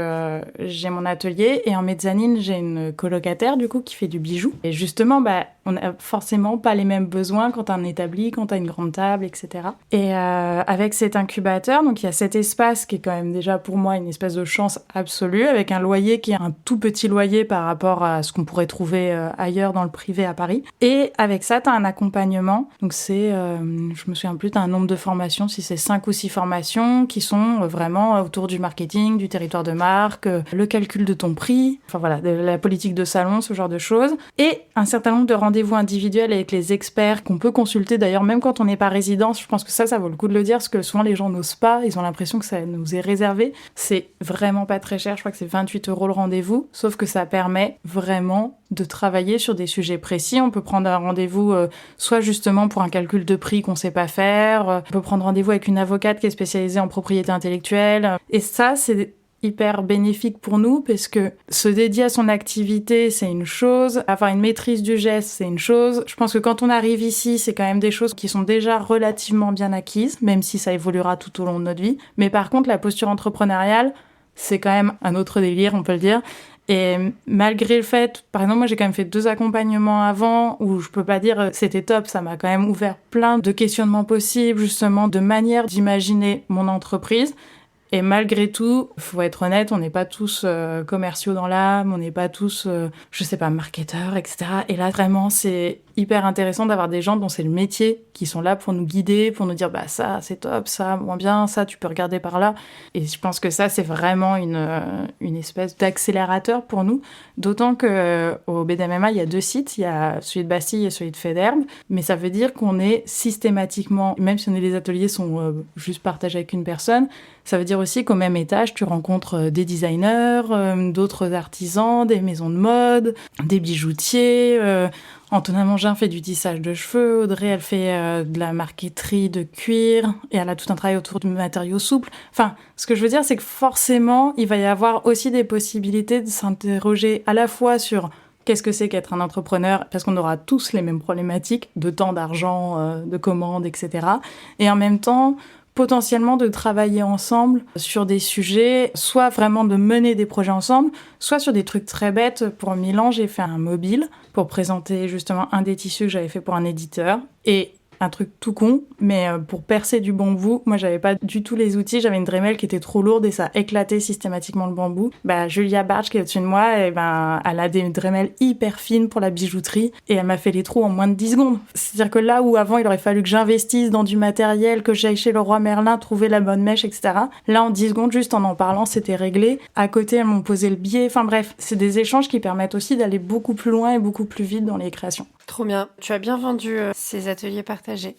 j'ai mon atelier et en mezzanine, j'ai une colocataire, du coup, qui fait du bijou. Et justement, on n'a forcément pas les mêmes besoins quand t'as un établi, quand t'as une grande table, etc. Et avec cet incubateur, donc il y a cet espace qui est quand même déjà pour moi une espèce de chance absolue, avec un loyer qui est un tout petit loyer par rapport à ce qu'on pourrait trouver ailleurs dans le privé à Paris. Et avec ça, t'as un accompagnement. Donc c'est, je me souviens plus, t'as un nombre de formations, si c'est 5 ou 6 formations qui sont vraiment autour du marketing, du territoire de marque, le calcul de ton prix, de la politique de salon, ce genre de choses. Et un certain nombre de rendez-vous individuels avec les experts qu'on peut consulter d'ailleurs même quand on n'est pas résident. Je pense que ça vaut le coup de le dire parce que souvent les gens n'osent pas, ils ont l'impression que ça nous est réservé. C'est vraiment pas très cher, je crois que c'est 28 € le rendez-vous, sauf que ça permet vraiment de travailler sur des sujets précis. On peut prendre un rendez-vous soit justement pour un calcul de prix qu'on sait pas faire, on peut prendre rendez-vous avec une avocate qui est spécialisée en propriété intellectuelle. Et ça, c'est hyper bénéfique pour nous parce que se dédier à son activité, c'est une chose. Avoir une maîtrise du geste, c'est une chose. Je pense que quand on arrive ici, c'est quand même des choses qui sont déjà relativement bien acquises, même si ça évoluera tout au long de notre vie. Mais par contre, la posture entrepreneuriale, c'est quand même un autre délire, on peut le dire. Et malgré le fait, par exemple, moi j'ai quand même fait 2 accompagnements avant où je peux pas dire c'était top, ça m'a quand même ouvert plein de questionnements possibles, justement, de manières d'imaginer mon entreprise. Et malgré tout, faut être honnête, on n'est pas tous commerciaux dans l'âme, on n'est pas tous, marketeurs, etc. Et là, vraiment, c'est hyper intéressant d'avoir des gens dont c'est le métier qui sont là pour nous guider, pour nous dire ça c'est top, ça moins bien, ça tu peux regarder par là. Et je pense que ça c'est vraiment une espèce d'accélérateur pour nous, d'autant que au BDMMA il y a 2 sites, il y a celui de Bastille et celui de Faidherbe, mais ça veut dire qu'on est systématiquement, même si les ateliers sont juste partagés avec une personne, ça veut dire aussi qu'au même étage tu rencontres des designers, d'autres artisans, des maisons de mode, des bijoutiers. Antonin Mongin fait du tissage de cheveux, Audrey, elle fait de la marqueterie de cuir, et elle a tout un travail autour du matériau souple. Enfin, ce que je veux dire, c'est que forcément, il va y avoir aussi des possibilités de s'interroger à la fois sur qu'est-ce que c'est qu'être un entrepreneur, parce qu'on aura tous les mêmes problématiques de temps, d'argent, de commandes, etc. Et en même temps, potentiellement de travailler ensemble sur des sujets, soit vraiment de mener des projets ensemble, soit sur des trucs très bêtes. Pour Milan, j'ai fait un mobile pour présenter justement un des tissus que j'avais fait pour un éditeur. Et un truc tout con, mais pour percer du bambou, moi j'avais pas du tout les outils, j'avais une Dremel qui était trop lourde et ça éclatait systématiquement le bambou. Julia Barge qui est au-dessus de moi, elle a des Dremel hyper fines pour la bijouterie et elle m'a fait les trous en moins de 10 secondes. C'est-à-dire que là où avant il aurait fallu que j'investisse dans du matériel, que j'aille chez Leroy Merlin trouver la bonne mèche, etc. Là en 10 secondes, juste en parlant, c'était réglé. À côté, elles m'ont posé le biais. Enfin bref, c'est des échanges qui permettent aussi d'aller beaucoup plus loin et beaucoup plus vite dans les créations. Trop bien. Tu as bien vendu ces ateliers partagés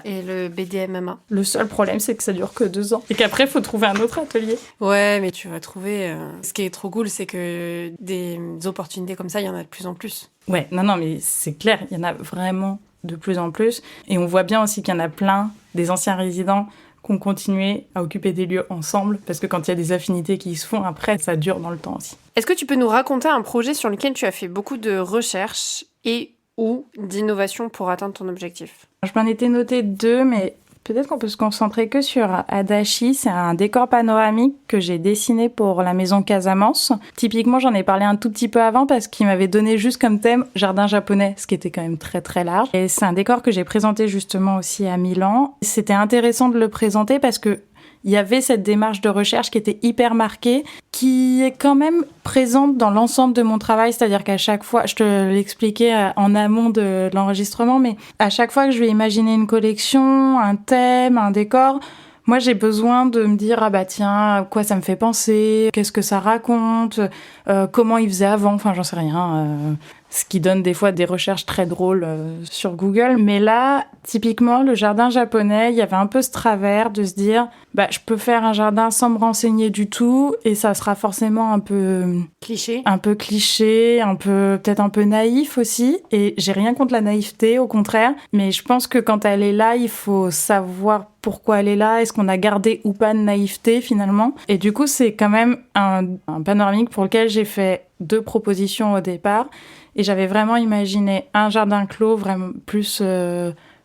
et le BDMMA. Le seul problème, c'est que ça dure que 2 ans et qu'après, il faut trouver un autre atelier. Ouais, mais tu vas trouver... Ce qui est trop cool, c'est que des opportunités comme ça, il y en a de plus en plus. Ouais, non, mais c'est clair, il y en a vraiment de plus en plus. Et on voit bien aussi qu'il y en a plein, des anciens résidents qui ont continué à occuper des lieux ensemble, parce que quand il y a des affinités qui se font, après, ça dure dans le temps aussi. Est-ce que tu peux nous raconter un projet sur lequel tu as fait beaucoup de recherches et ou d'innovation pour atteindre ton objectif? Je m'en étais noté 2, mais peut-être qu'on peut se concentrer que sur Adachi. C'est un décor panoramique que j'ai dessiné pour la maison Casamance. Typiquement, j'en ai parlé un tout petit peu avant parce qu'il m'avait donné juste comme thème jardin japonais, ce qui était quand même très très large. Et c'est un décor que j'ai présenté justement aussi à Milan. C'était intéressant de le présenter parce que il y avait cette démarche de recherche qui était hyper marquée, qui est quand même présente dans l'ensemble de mon travail, c'est-à-dire qu'à chaque fois, je te l'expliquais en amont de l'enregistrement, mais à chaque fois que je vais imaginer une collection, un thème, un décor, moi j'ai besoin de me dire tiens, à quoi ça me fait penser, qu'est-ce que ça raconte, comment il faisait avant, enfin j'en sais rien. ce qui donne des fois des recherches très drôles sur Google. Mais là, typiquement, le jardin japonais, il y avait un peu ce travers de se dire, je peux faire un jardin sans me renseigner du tout, et ça sera forcément un peu cliché, peut-être un peu naïf aussi. Et j'ai rien contre la naïveté, au contraire. Mais je pense que quand elle est là, il faut savoir pourquoi elle est là, est-ce qu'on a gardé ou pas de naïveté finalement. Et du coup, c'est quand même un panoramique pour lequel j'ai fait 2 propositions au départ. Et j'avais vraiment imaginé un jardin clos, vraiment plus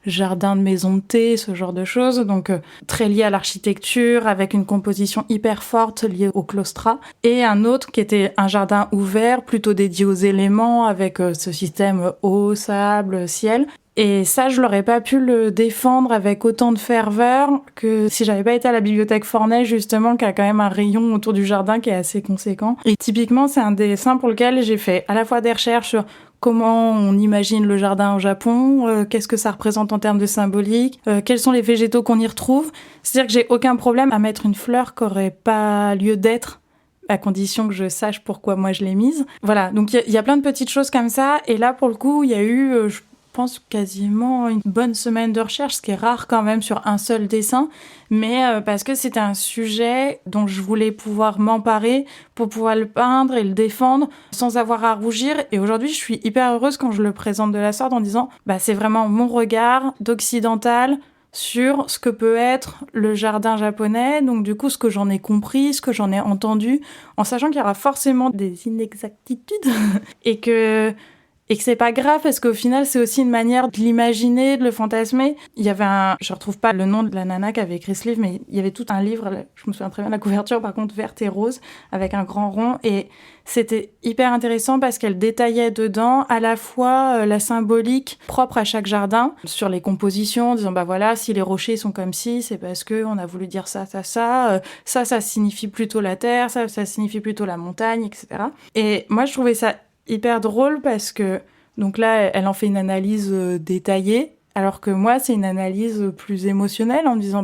jardin de maison de thé, ce genre de choses. Donc très lié à l'architecture, avec une composition hyper forte liée au claustrat. Et un autre qui était un jardin ouvert, plutôt dédié aux éléments, avec ce système eau, sable, ciel. Et ça, je l'aurais pas pu le défendre avec autant de ferveur que si j'avais pas été à la bibliothèque Forney, justement, qui a quand même un rayon autour du jardin qui est assez conséquent. Et typiquement, c'est un dessin pour lequel j'ai fait à la fois des recherches sur comment on imagine le jardin au Japon, qu'est-ce que ça représente en termes de symbolique, quels sont les végétaux qu'on y retrouve. C'est-à-dire que j'ai aucun problème à mettre une fleur qui aurait pas lieu d'être, à condition que je sache pourquoi moi je l'ai mise. Voilà, donc il y a plein de petites choses comme ça. Et là, pour le coup, il y a eu... je pense quasiment une bonne semaine de recherche, ce qui est rare quand même sur un seul dessin, mais parce que c'était un sujet dont je voulais pouvoir m'emparer pour pouvoir le peindre et le défendre sans avoir à rougir. Et aujourd'hui, je suis hyper heureuse quand je le présente de la sorte en disant c'est vraiment mon regard d'occidental sur ce que peut être le jardin japonais, donc du coup ce que j'en ai compris, ce que j'en ai entendu, en sachant qu'il y aura forcément des inexactitudes et que c'est pas grave parce qu'au final c'est aussi une manière de l'imaginer, de le fantasmer. Il y avait je retrouve pas le nom de la nana qui avait écrit ce livre, mais il y avait tout un livre, je me souviens très bien de la couverture par contre verte et rose avec un grand rond, et c'était hyper intéressant parce qu'elle détaillait dedans à la fois la symbolique propre à chaque jardin sur les compositions, en disant voilà, si les rochers sont comme ci, c'est parce que on a voulu dire ça ça signifie plutôt la terre, ça signifie plutôt la montagne, etc. Et moi je trouvais ça hyper drôle parce que, donc là, elle en fait une analyse détaillée, alors que moi, c'est une analyse plus émotionnelle en me disant,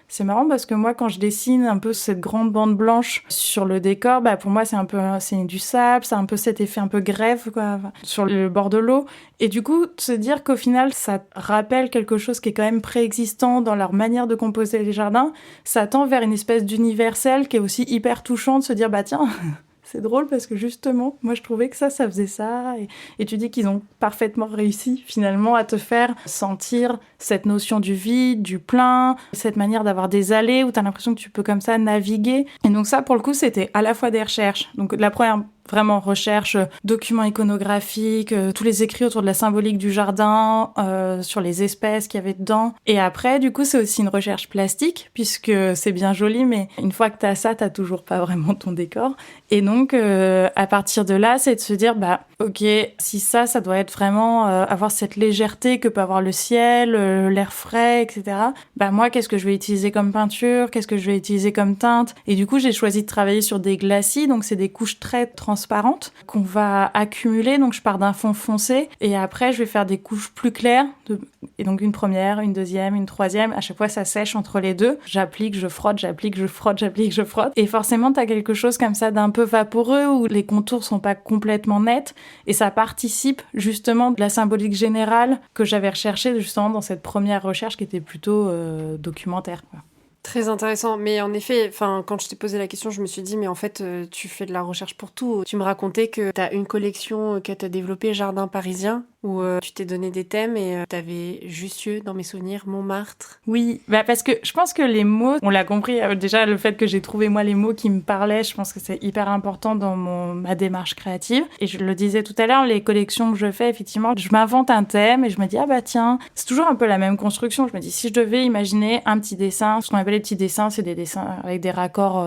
c'est marrant parce que moi, quand je dessine un peu cette grande bande blanche sur le décor, pour moi, c'est du sable, c'est un peu cet effet un peu grève, quoi, sur le bord de l'eau. Et du coup, se dire qu'au final, ça rappelle quelque chose qui est quand même préexistant dans leur manière de composer les jardins, ça tend vers une espèce d'universel qui est aussi hyper touchant de se dire, tiens... C'est drôle parce que justement, moi je trouvais que ça faisait ça. Et tu dis qu'ils ont parfaitement réussi finalement à te faire sentir cette notion du vide, du plein, cette manière d'avoir des allées où tu as l'impression que tu peux comme ça naviguer. Et donc ça, pour le coup, c'était à la fois des recherches. Donc la première vraiment recherche, documents iconographiques, tous les écrits autour de la symbolique du jardin, sur les espèces qu'il y avait dedans. Et après, du coup, c'est aussi une recherche plastique, puisque c'est bien joli, mais une fois que t'as ça, t'as toujours pas vraiment ton décor. Et donc, à partir de là, c'est de se dire, ok, si ça doit être vraiment avoir cette légèreté que peut avoir le ciel, l'air frais, etc. Moi, qu'est-ce que je vais utiliser comme peinture? Qu'est-ce que je vais utiliser comme teinte? Et du coup, j'ai choisi de travailler sur des glacis, donc c'est des couches très transparentes qu'on va accumuler. Donc je pars d'un fond foncé et après je vais faire des couches plus claires et donc une première, une deuxième, une troisième. À chaque fois ça sèche entre les deux. J'applique, je frotte, j'applique, je frotte, j'applique, je frotte. Et forcément t'as quelque chose comme ça d'un peu vaporeux où les contours sont pas complètement nets et ça participe justement de la symbolique générale que j'avais recherchée justement dans cette première recherche qui était plutôt documentaire, quoi. Très intéressant, mais en effet, quand je t'ai posé la question, je me suis dit, mais en fait, tu fais de la recherche pour tout. Tu me racontais que t'as une collection que t'as développée, Jardin parisien, où tu t'es donné des thèmes et t'avais Jussieu, dans mes souvenirs, Montmartre. Oui, parce que je pense que les mots, on l'a compris, déjà le fait que j'ai trouvé moi les mots qui me parlaient, je pense que c'est hyper important dans ma démarche créative. Et je le disais tout à l'heure, les collections que je fais, effectivement, je m'invente un thème et je me dis, tiens, c'est toujours un peu la même construction. Je me dis, si je devais imaginer un petit dessin, ce qu'on appelle les petits dessins, c'est des dessins avec des raccords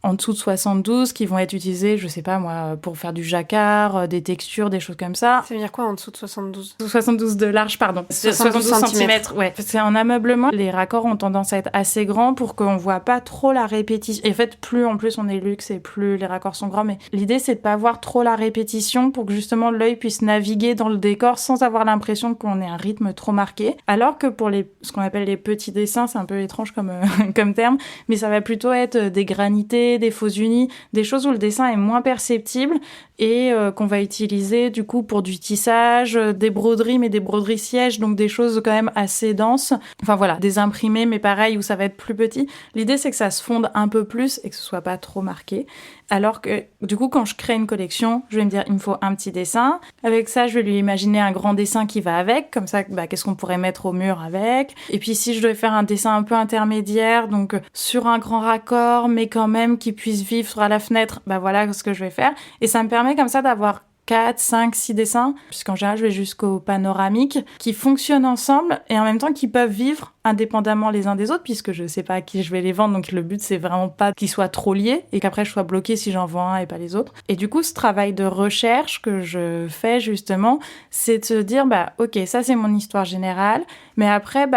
en dessous de 72 qui vont être utilisés, je sais pas moi, pour faire du jacquard, des textures, des choses comme ça. Ça veut dire quoi en dessous de 72? 72. 72 de large, pardon. 72 centimètres, ouais. C'est en ameublement, les raccords ont tendance à être assez grands pour qu'on voit pas trop la répétition. Et en fait, plus en plus on est luxe et plus les raccords sont grands, mais l'idée c'est de pas voir trop la répétition pour que justement l'œil puisse naviguer dans le décor sans avoir l'impression qu'on ait un rythme trop marqué. Alors que pour ce qu'on appelle les petits dessins, c'est un peu étrange comme terme, mais ça va plutôt être des granités, des faux unis, des choses où le dessin est moins perceptible et qu'on va utiliser du coup pour du tissage, des broderies, mais des broderies sièges, donc des choses quand même assez denses. Enfin voilà, des imprimés, mais pareil, où ça va être plus petit. L'idée, c'est que ça se fonde un peu plus et que ce soit pas trop marqué. Alors que, du coup, quand je crée une collection, je vais me dire, il me faut un petit dessin. Avec ça, je vais lui imaginer un grand dessin qui va avec. Comme ça, qu'est-ce qu'on pourrait mettre au mur avec. Et puis, si je devais faire un dessin un peu intermédiaire, donc sur un grand raccord, mais quand même qui puisse vivre à la fenêtre, voilà ce que je vais faire. Et ça me permet comme ça d'avoir 4, 5, 6 dessins, puisqu'en général, je vais jusqu'au panoramique, qui fonctionnent ensemble et en même temps qui peuvent vivre indépendamment les uns des autres, puisque je sais pas à qui je vais les vendre, donc le but c'est vraiment pas qu'ils soient trop liés et qu'après je sois bloquée si j'en vends un et pas les autres. Et du coup, ce travail de recherche que je fais justement, c'est de se dire, ok, ça c'est mon histoire générale, mais après,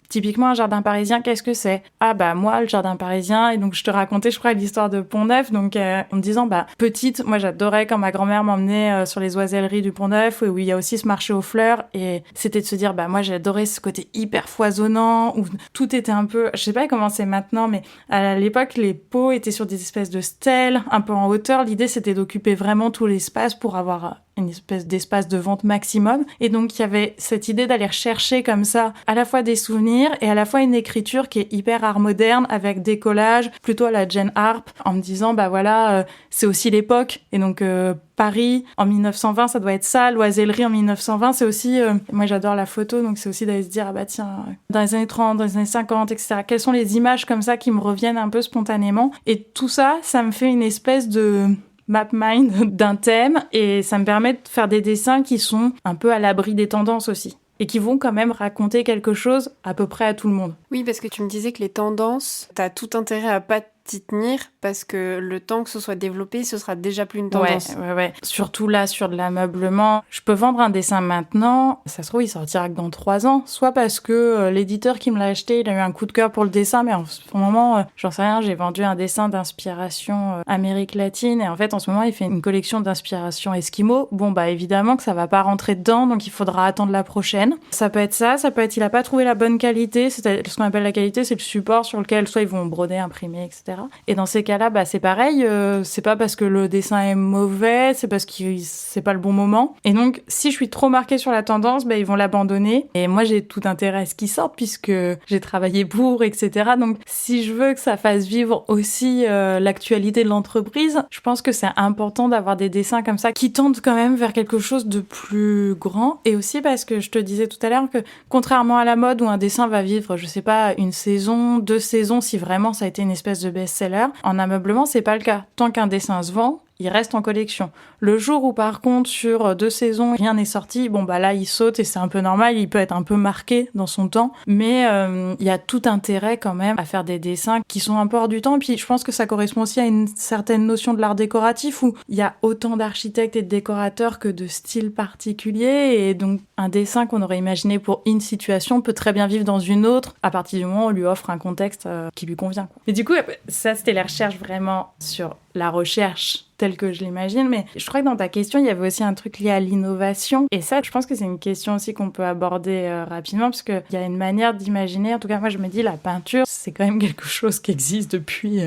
typiquement un jardin parisien, qu'est-ce que c'est ? Moi, le jardin parisien, et donc je te racontais, je crois, l'histoire de Pont-Neuf, donc en me disant, petite, moi j'adorais quand ma grand-mère m'emmenait sur les oiselleries du Pont-Neuf, où il y a aussi ce marché aux fleurs, et c'était de se dire, moi j'adorais ce côté hyper foisonnant, où tout était un peu, je sais pas comment c'est maintenant, mais à l'époque, les pots étaient sur des espèces de stèles, un peu en hauteur. L'idée, c'était d'occuper vraiment tout l'espace pour avoir une espèce d'espace de vente maximum. Et donc, il y avait cette idée d'aller chercher comme ça à la fois des souvenirs et à la fois une écriture qui est hyper art moderne avec des collages, plutôt à la Jane Harp, en me disant, c'est aussi l'époque. Et donc, Paris, en 1920, ça doit être ça. L'oisellerie, en 1920, c'est aussi... moi, j'adore la photo, donc c'est aussi d'aller se dire, tiens, dans les années 30, dans les années 50, etc. Quelles sont les images comme ça qui me reviennent un peu spontanément ? Et tout ça, ça me fait une espèce de map mind d'un thème et ça me permet de faire des dessins qui sont un peu à l'abri des tendances aussi et qui vont quand même raconter quelque chose à peu près à tout le monde. Oui, parce que tu me disais que les tendances, t'as tout intérêt à pas t'y tenir parce que le temps que ce soit développé, ce sera déjà plus une tendance. Ouais. Surtout là, sur de l'ameublement. Je peux vendre un dessin maintenant, ça se trouve, il sortira que dans 3 ans. Soit parce que l'éditeur qui me l'a acheté, il a eu un coup de cœur pour le dessin, mais en ce moment, j'en sais rien, j'ai vendu un dessin d'inspiration Amérique latine, et en fait, en ce moment, il fait une collection d'inspiration Esquimau. Évidemment que ça va pas rentrer dedans, donc il faudra attendre la prochaine. Ça peut être ça peut être il a pas trouvé la bonne qualité, c'est ce qu'on appelle la qualité, c'est le support sur lequel soit ils vont broder, imprimer, etc. Et dans ces cas-là, c'est pareil, c'est pas parce que le dessin est mauvais, c'est parce que c'est pas le bon moment. Et donc, si je suis trop marquée sur la tendance, ils vont l'abandonner. Et moi, j'ai tout intérêt à ce qu'ils sortent puisque j'ai travaillé pour, etc. Donc, si je veux que ça fasse vivre aussi l'actualité de l'entreprise, je pense que c'est important d'avoir des dessins comme ça qui tendent quand même vers quelque chose de plus grand. Et aussi parce que je te disais tout à l'heure que contrairement à la mode où un dessin va vivre, je sais pas, 1 saison, 2 saisons, si vraiment ça a été une espèce de best-seller, en ameublement, c'est pas le cas. Tant qu'un dessin se vend, il reste en collection. Le jour où, par contre, sur 2 saisons, rien n'est sorti, là, il saute et c'est un peu normal, il peut être un peu marqué dans son temps, mais il y a tout intérêt quand même à faire des dessins qui sont un peu hors du temps. Et puis, je pense que ça correspond aussi à une certaine notion de l'art décoratif où il y a autant d'architectes et de décorateurs que de styles particuliers, et donc un dessin qu'on aurait imaginé pour une situation peut très bien vivre dans une autre à partir du moment où on lui offre un contexte qui lui convient, quoi. Et du coup, ça, c'était les recherches vraiment sur la recherche telle que je l'imagine, mais je crois que dans ta question, il y avait aussi un truc lié à l'innovation, et ça, je pense que c'est une question aussi qu'on peut aborder rapidement, parce qu'il y a une manière d'imaginer, en tout cas moi je me dis, la peinture, c'est quand même quelque chose qui existe depuis...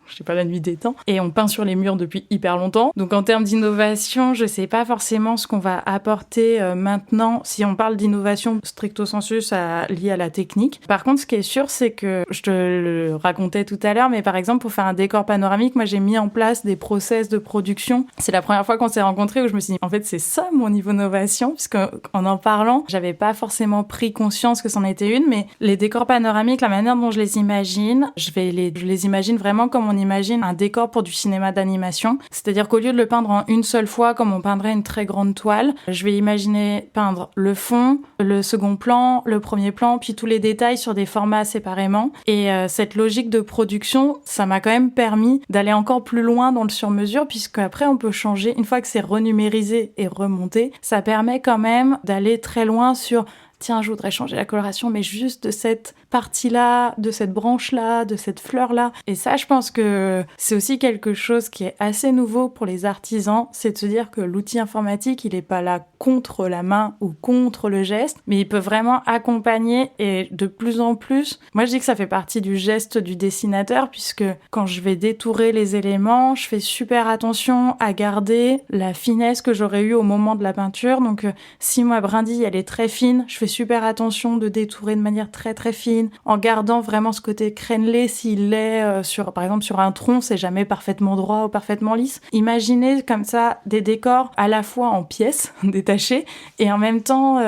je sais pas, la nuit des temps. Et on peint sur les murs depuis hyper longtemps. Donc en termes d'innovation, je sais pas forcément ce qu'on va apporter maintenant. Si on parle d'innovation stricto sensu, ça lié à la technique. Par contre, ce qui est sûr, c'est que, je te le racontais tout à l'heure, mais par exemple, pour faire un décor panoramique, moi j'ai mis en place des process de production. C'est la première fois qu'on s'est rencontrés où je me suis dit, en fait, c'est ça mon niveau d'innovation, puisque en parlant, j'avais pas forcément pris conscience que c'en était une, mais les décors panoramiques, la manière dont je les imagine, je les imagine vraiment comme on on imagine un décor pour du cinéma d'animation. C'est-à-dire qu'au lieu de le peindre en une seule fois, comme on peindrait une très grande toile, je vais imaginer peindre le fond, le second plan, le premier plan, puis tous les détails sur des formats séparément. Et cette logique de production, ça m'a quand même permis d'aller encore plus loin dans le sur-mesure, puisque après on peut changer. Une fois que c'est renumérisé et remonté, ça permet quand même d'aller très loin sur tiens, je voudrais changer la coloration, mais juste de cette partie-là, de cette branche-là, de cette fleur-là. Et ça, je pense que c'est aussi quelque chose qui est assez nouveau pour les artisans, c'est de se dire que l'outil informatique, il n'est pas là contre la main ou contre le geste, mais il peut vraiment accompagner et de plus en plus, moi je dis que ça fait partie du geste du dessinateur, puisque quand je vais détourer les éléments, je fais super attention à garder la finesse que j'aurais eue au moment de la peinture. Donc si ma brindille, elle est très fine, je fais super attention de détourer de manière très très fine, en gardant vraiment ce côté crénelé s'il est par exemple sur un tronc, c'est jamais parfaitement droit ou parfaitement lisse. Imaginez comme ça des décors à la fois en pièces détachées et en même temps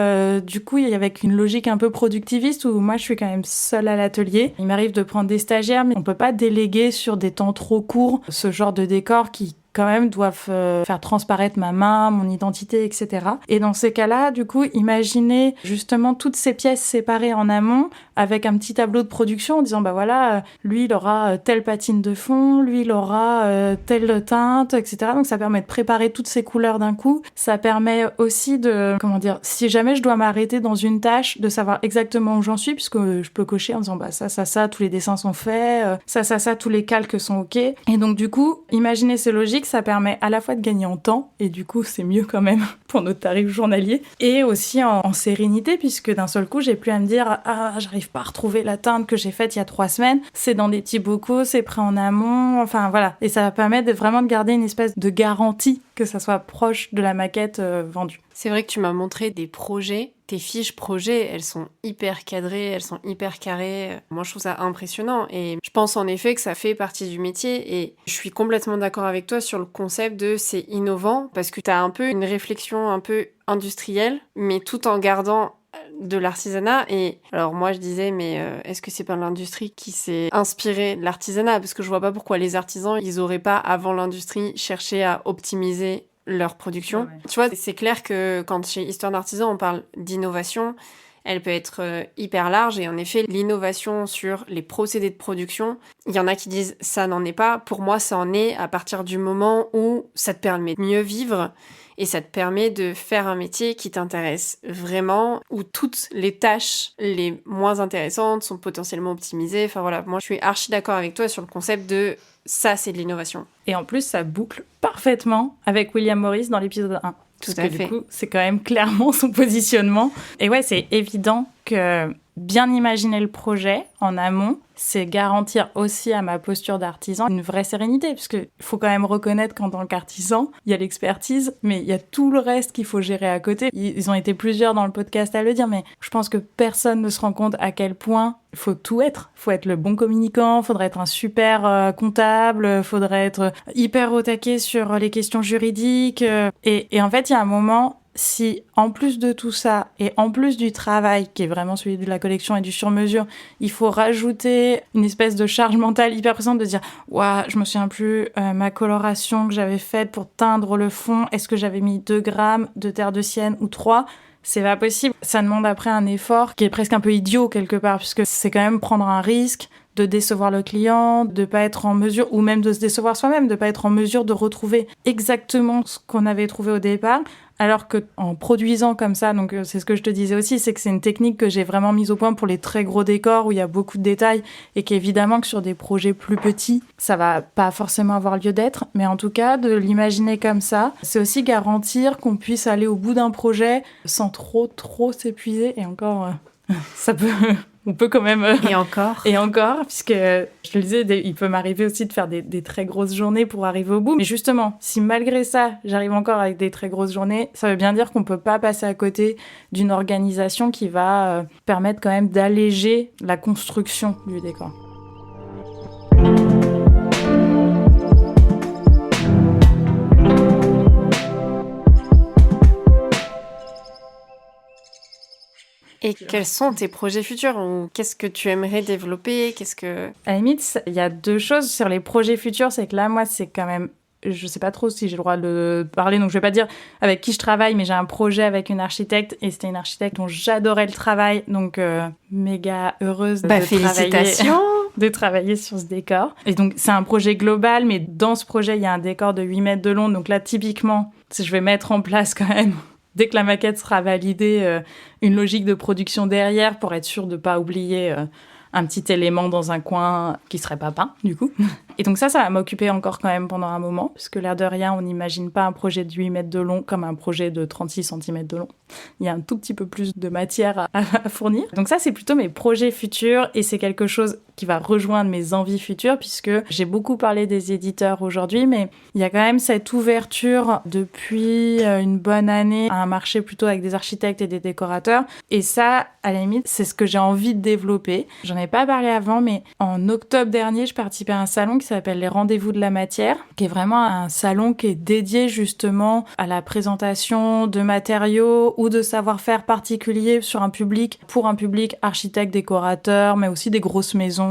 du coup avec une logique un peu productiviste où moi je suis quand même seule à l'atelier. Il m'arrive de prendre des stagiaires, mais on peut pas déléguer sur des temps trop courts ce genre de décors qui quand même doivent faire transparaître ma main, mon identité, etc. Et dans ces cas-là, du coup, imaginez justement toutes ces pièces séparées en amont avec un petit tableau de production en disant, bah voilà, lui, il aura telle patine de fond, lui, il aura telle teinte, etc. Donc ça permet de préparer toutes ces couleurs d'un coup. Ça permet aussi de, si jamais je dois m'arrêter dans une tâche, de savoir exactement où j'en suis, puisque je peux cocher en disant, bah ça, tous les dessins sont faits, ça, tous les calques sont OK. Et donc du coup, imaginez ces logiques, ça permet à la fois de gagner en temps, et du coup c'est mieux quand même pour notre tarif journalier, et aussi en sérénité, puisque d'un seul coup j'ai plus à me dire j'arrive pas à retrouver la teinte que j'ai faite il y a 3 semaines, c'est dans des petits bocaux, c'est prêt en amont, enfin voilà, et ça va permettre vraiment de garder une espèce de garantie que ça soit proche de la maquette vendue. C'est vrai que tu m'as montré des projets. Tes fiches projets, elles sont hyper cadrées, elles sont hyper carrées. Moi, je trouve ça impressionnant. Et je pense en effet que ça fait partie du métier. Et je suis complètement d'accord avec toi sur le concept de c'est innovant, parce que tu as un peu une réflexion un peu industrielle, mais tout en gardant de l'artisanat. Et alors moi je disais, mais est-ce que c'est pas l'industrie qui s'est inspirée de l'artisanat? Parce que je vois pas pourquoi les artisans, ils auraient pas, avant l'industrie, cherché à optimiser leur production. Ouais. Tu vois, c'est clair que quand chez Histoire d'Artisan, on parle d'innovation, elle peut être hyper large. Et en effet, l'innovation sur les procédés de production, il y en a qui disent ça n'en est pas. Pour moi, ça en est à partir du moment où ça te permet de mieux vivre et ça te permet de faire un métier qui t'intéresse vraiment, où toutes les tâches les moins intéressantes sont potentiellement optimisées. Enfin voilà, moi je suis archi d'accord avec toi sur le concept de ça, c'est de l'innovation. Et en plus, ça boucle parfaitement avec William Morris dans l'épisode 1. Tout à fait. Du coup, c'est quand même clairement son positionnement. Et ouais, c'est évident que bien imaginer le projet en amont, c'est garantir aussi à ma posture d'artisan une vraie sérénité, puisqu'il faut quand même reconnaître qu'en tant qu'artisan, il y a l'expertise, mais il y a tout le reste qu'il faut gérer à côté. Ils ont été plusieurs dans le podcast à le dire, mais je pense que personne ne se rend compte à quel point il faut tout être. Il faut être le bon communicant, il faudrait être un super comptable, il faudrait être hyper au taquet sur les questions juridiques. Et en fait, il y a un moment... Si, en plus de tout ça, et en plus du travail, qui est vraiment celui de la collection et du sur-mesure, il faut rajouter une espèce de charge mentale hyper présente de dire « Ouah, je me souviens plus, ma coloration que j'avais faite pour teindre le fond, est-ce que j'avais mis 2 grammes de terre de sienne ou 3 ?» C'est pas possible. Ça demande après un effort qui est presque un peu idiot quelque part, puisque c'est quand même prendre un risque de décevoir le client, de pas être en mesure, ou même de se décevoir soi-même, de pas être en mesure de retrouver exactement ce qu'on avait trouvé au départ. Alors que en produisant comme ça, donc c'est ce que je te disais aussi, c'est que c'est une technique que j'ai vraiment mise au point pour les très gros décors où il y a beaucoup de détails et qu'évidemment que sur des projets plus petits, ça va pas forcément avoir lieu d'être, mais en tout cas de l'imaginer comme ça, c'est aussi garantir qu'on puisse aller au bout d'un projet sans trop s'épuiser et encore ça peut... On peut quand même... Et encore, puisque, je te le disais, il peut m'arriver aussi de faire des très grosses journées pour arriver au bout. Mais justement, si malgré ça, j'arrive encore avec des très grosses journées, ça veut bien dire qu'on peut pas passer à côté d'une organisation qui va permettre quand même d'alléger la construction du décor. Et quels sont tes projets futurs ou qu'est-ce que tu aimerais développer? À la limite, il y a 2 choses sur les projets futurs. C'est que là, moi, c'est quand même... Je sais pas trop si j'ai le droit de parler, donc je vais pas dire avec qui je travaille, mais j'ai un projet avec une architecte et c'était une architecte dont j'adorais le travail, donc méga heureuse félicitations de travailler sur ce décor. Et donc c'est un projet global, mais dans ce projet, il y a un décor de 8 mètres de long, donc là, typiquement, je vais mettre en place quand même... Dès que la maquette sera validée, une logique de production derrière pour être sûr de ne pas oublier un petit élément dans un coin qui ne serait pas peint, du coup. Et donc ça va m'occuper encore quand même pendant un moment, parce que l'air de rien, on n'imagine pas un projet de 8 mètres de long comme un projet de 36 cm de long. Il y a un tout petit peu plus de matière à fournir. Donc ça, c'est plutôt mes projets futurs, et c'est quelque chose qui va rejoindre mes envies futures, puisque j'ai beaucoup parlé des éditeurs aujourd'hui, mais il y a quand même cette ouverture depuis une bonne année à un marché plutôt avec des architectes et des décorateurs. Et ça, à la limite, c'est ce que j'ai envie de développer. J'en ai pas parlé avant, mais en octobre dernier, je participais à un salon qui s'appelle les Rendez-vous de la matière, qui est vraiment un salon qui est dédié justement à la présentation de matériaux ou de savoir-faire particuliers sur un public, pour un public architecte, décorateur, mais aussi des grosses maisons,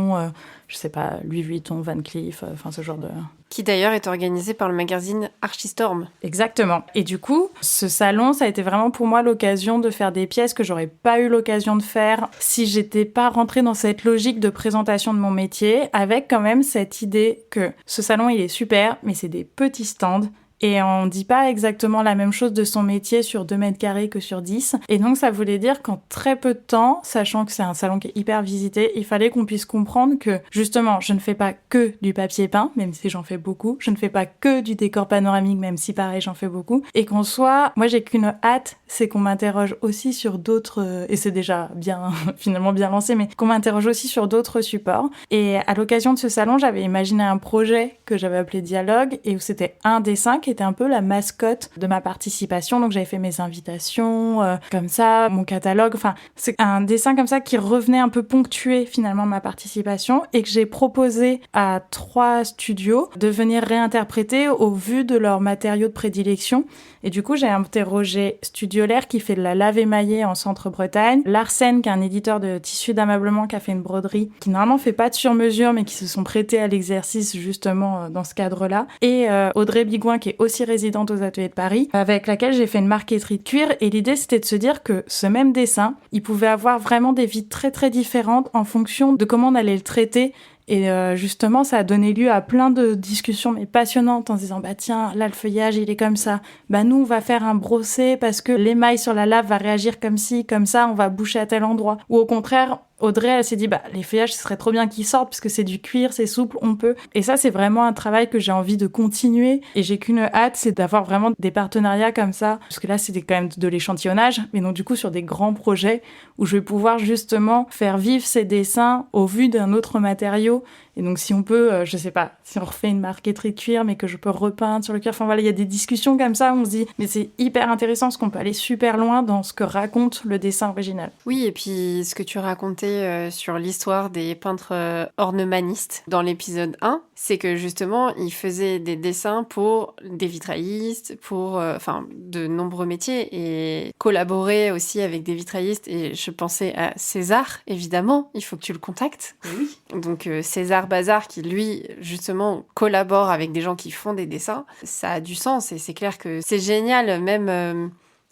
je sais pas, Louis Vuitton, Van Cleef, enfin ce genre de... Qui d'ailleurs est organisé par le magazine Archistorm. Exactement. Et du coup, ce salon, ça a été vraiment pour moi l'occasion de faire des pièces que j'aurais pas eu l'occasion de faire si j'étais pas rentrée dans cette logique de présentation de mon métier, avec quand même cette idée que ce salon, il est super, mais c'est des petits stands. Et on dit pas exactement la même chose de son métier sur 2 mètres carrés que sur 10. Et donc, ça voulait dire qu'en très peu de temps, sachant que c'est un salon qui est hyper visité, il fallait qu'on puisse comprendre que, justement, je ne fais pas que du papier peint, même si j'en fais beaucoup. Je ne fais pas que du décor panoramique, même si, pareil, j'en fais beaucoup. Et qu'on soit... Moi, j'ai qu'une hâte, c'est qu'on m'interroge aussi sur d'autres... Et c'est déjà bien, finalement, bien lancé, mais qu'on m'interroge aussi sur d'autres supports. Et à l'occasion de ce salon, j'avais imaginé un projet que j'avais appelé Dialogue, et où c'était un dessin qui était un peu la mascotte de ma participation. Donc j'avais fait mes invitations, comme ça, mon catalogue. Enfin, c'est un dessin comme ça qui revenait un peu ponctuer finalement ma participation et que j'ai proposé à 3 studios de venir réinterpréter au vu de leurs matériaux de prédilection. Et du coup, j'ai interrogé Studio L'air qui fait de la lave émaillée en Centre-Bretagne, Larsen qui est un éditeur de tissus d'ameublement qui a fait une broderie qui normalement fait pas de sur-mesure mais qui se sont prêtés à l'exercice justement dans ce cadre-là, et Audrey Bigouin qui est aussi résidente aux Ateliers de Paris, avec laquelle j'ai fait une marqueterie de cuir. Et l'idée, c'était de se dire que ce même dessin, il pouvait avoir vraiment des vies très très différentes en fonction de comment on allait le traiter. Et justement, ça a donné lieu à plein de discussions mais passionnantes en se disant bah tiens, là le feuillage il est comme ça, bah nous on va faire un brossé parce que l'émail sur la lave va réagir comme ci, comme ça, on va boucher à tel endroit. Ou au contraire, Audrey, elle s'est dit, bah, les feuillages, ce serait trop bien qu'ils sortent parce que c'est du cuir, c'est souple, on peut. Et ça, c'est vraiment un travail que j'ai envie de continuer. Et j'ai qu'une hâte, c'est d'avoir vraiment des partenariats comme ça. Parce que là, c'était quand même de l'échantillonnage. Mais donc, du coup, sur des grands projets où je vais pouvoir justement faire vivre ces dessins au vu d'un autre matériau. Et donc, si on peut, je sais pas, si on refait une marqueterie de cuir, mais que je peux repeindre sur le cuir. Enfin, voilà, il y a des discussions comme ça où on se dit, mais c'est hyper intéressant parce qu'on peut aller super loin dans ce que raconte le dessin original. Oui, et puis ce que tu racontais sur l'histoire des peintres ornemanistes dans l'épisode 1, c'est que justement, ils faisaient des dessins pour des vitraillistes, pour de nombreux métiers et collaboraient aussi avec des vitraillistes. Et je pensais à César, évidemment, il faut que tu le contactes. Oui. Donc César Bazar qui, lui, justement, collabore avec des gens qui font des dessins, ça a du sens et c'est clair que c'est génial même...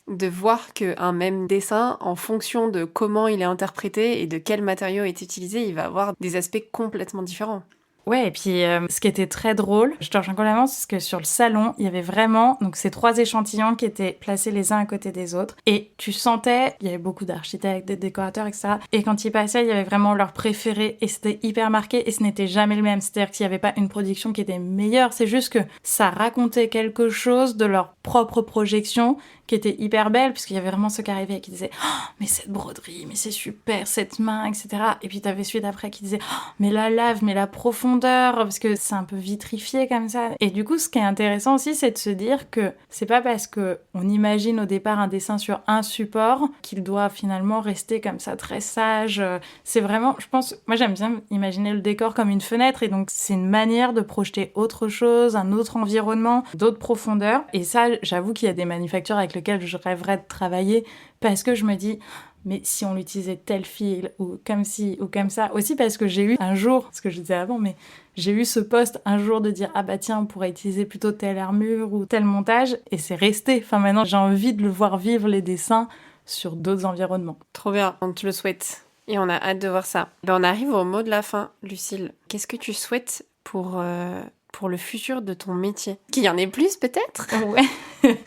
de voir qu'un même dessin, en fonction de comment il est interprété et de quel matériau est utilisé, il va avoir des aspects complètement différents. Ouais, et puis ce qui était très drôle, je te rejoins complètement, c'est que sur le salon, il y avait vraiment donc ces 3 échantillons qui étaient placés les uns à côté des autres. Et tu sentais, il y avait beaucoup d'architectes, des décorateurs, etc. Et quand ils passaient, il y avait vraiment leur préféré et c'était hyper marqué et ce n'était jamais le même. C'est-à-dire qu'il n'y avait pas une production qui était meilleure, c'est juste que ça racontait quelque chose de leur propre projection qui était hyper belle, puisqu'il y avait vraiment ceux qui arrivaient et qui disaient « Oh, mais cette broderie, mais c'est super, cette main, etc. » Et puis t'avais celui d'après qui disait « Oh, mais la lave, mais la profondeur, parce que c'est un peu vitrifié comme ça. » Et du coup, ce qui est intéressant aussi, c'est de se dire que c'est pas parce que on imagine au départ un dessin sur un support qu'il doit finalement rester comme ça, très sage. C'est vraiment, je pense, moi j'aime bien imaginer le décor comme une fenêtre, et donc c'est une manière de projeter autre chose, un autre environnement, d'autres profondeurs. Et ça, j'avoue qu'il y a des manufactures avec lesquelles je rêverais de travailler, parce que je me dis, mais si on utilisait tel fil ou comme ci ou comme ça, aussi parce que j'ai eu un jour, ce que je disais avant, mais j'ai eu ce post un jour de dire ah bah tiens on pourrait utiliser plutôt telle armure ou tel montage et c'est resté. Enfin maintenant j'ai envie de le voir vivre les dessins sur d'autres environnements. Trop bien, on te le souhaite et on a hâte de voir ça. Ben, on arrive au mot de la fin, Lucille. Qu'est-ce que tu souhaites pour le futur de ton métier? Qu'il y en ait plus peut-être?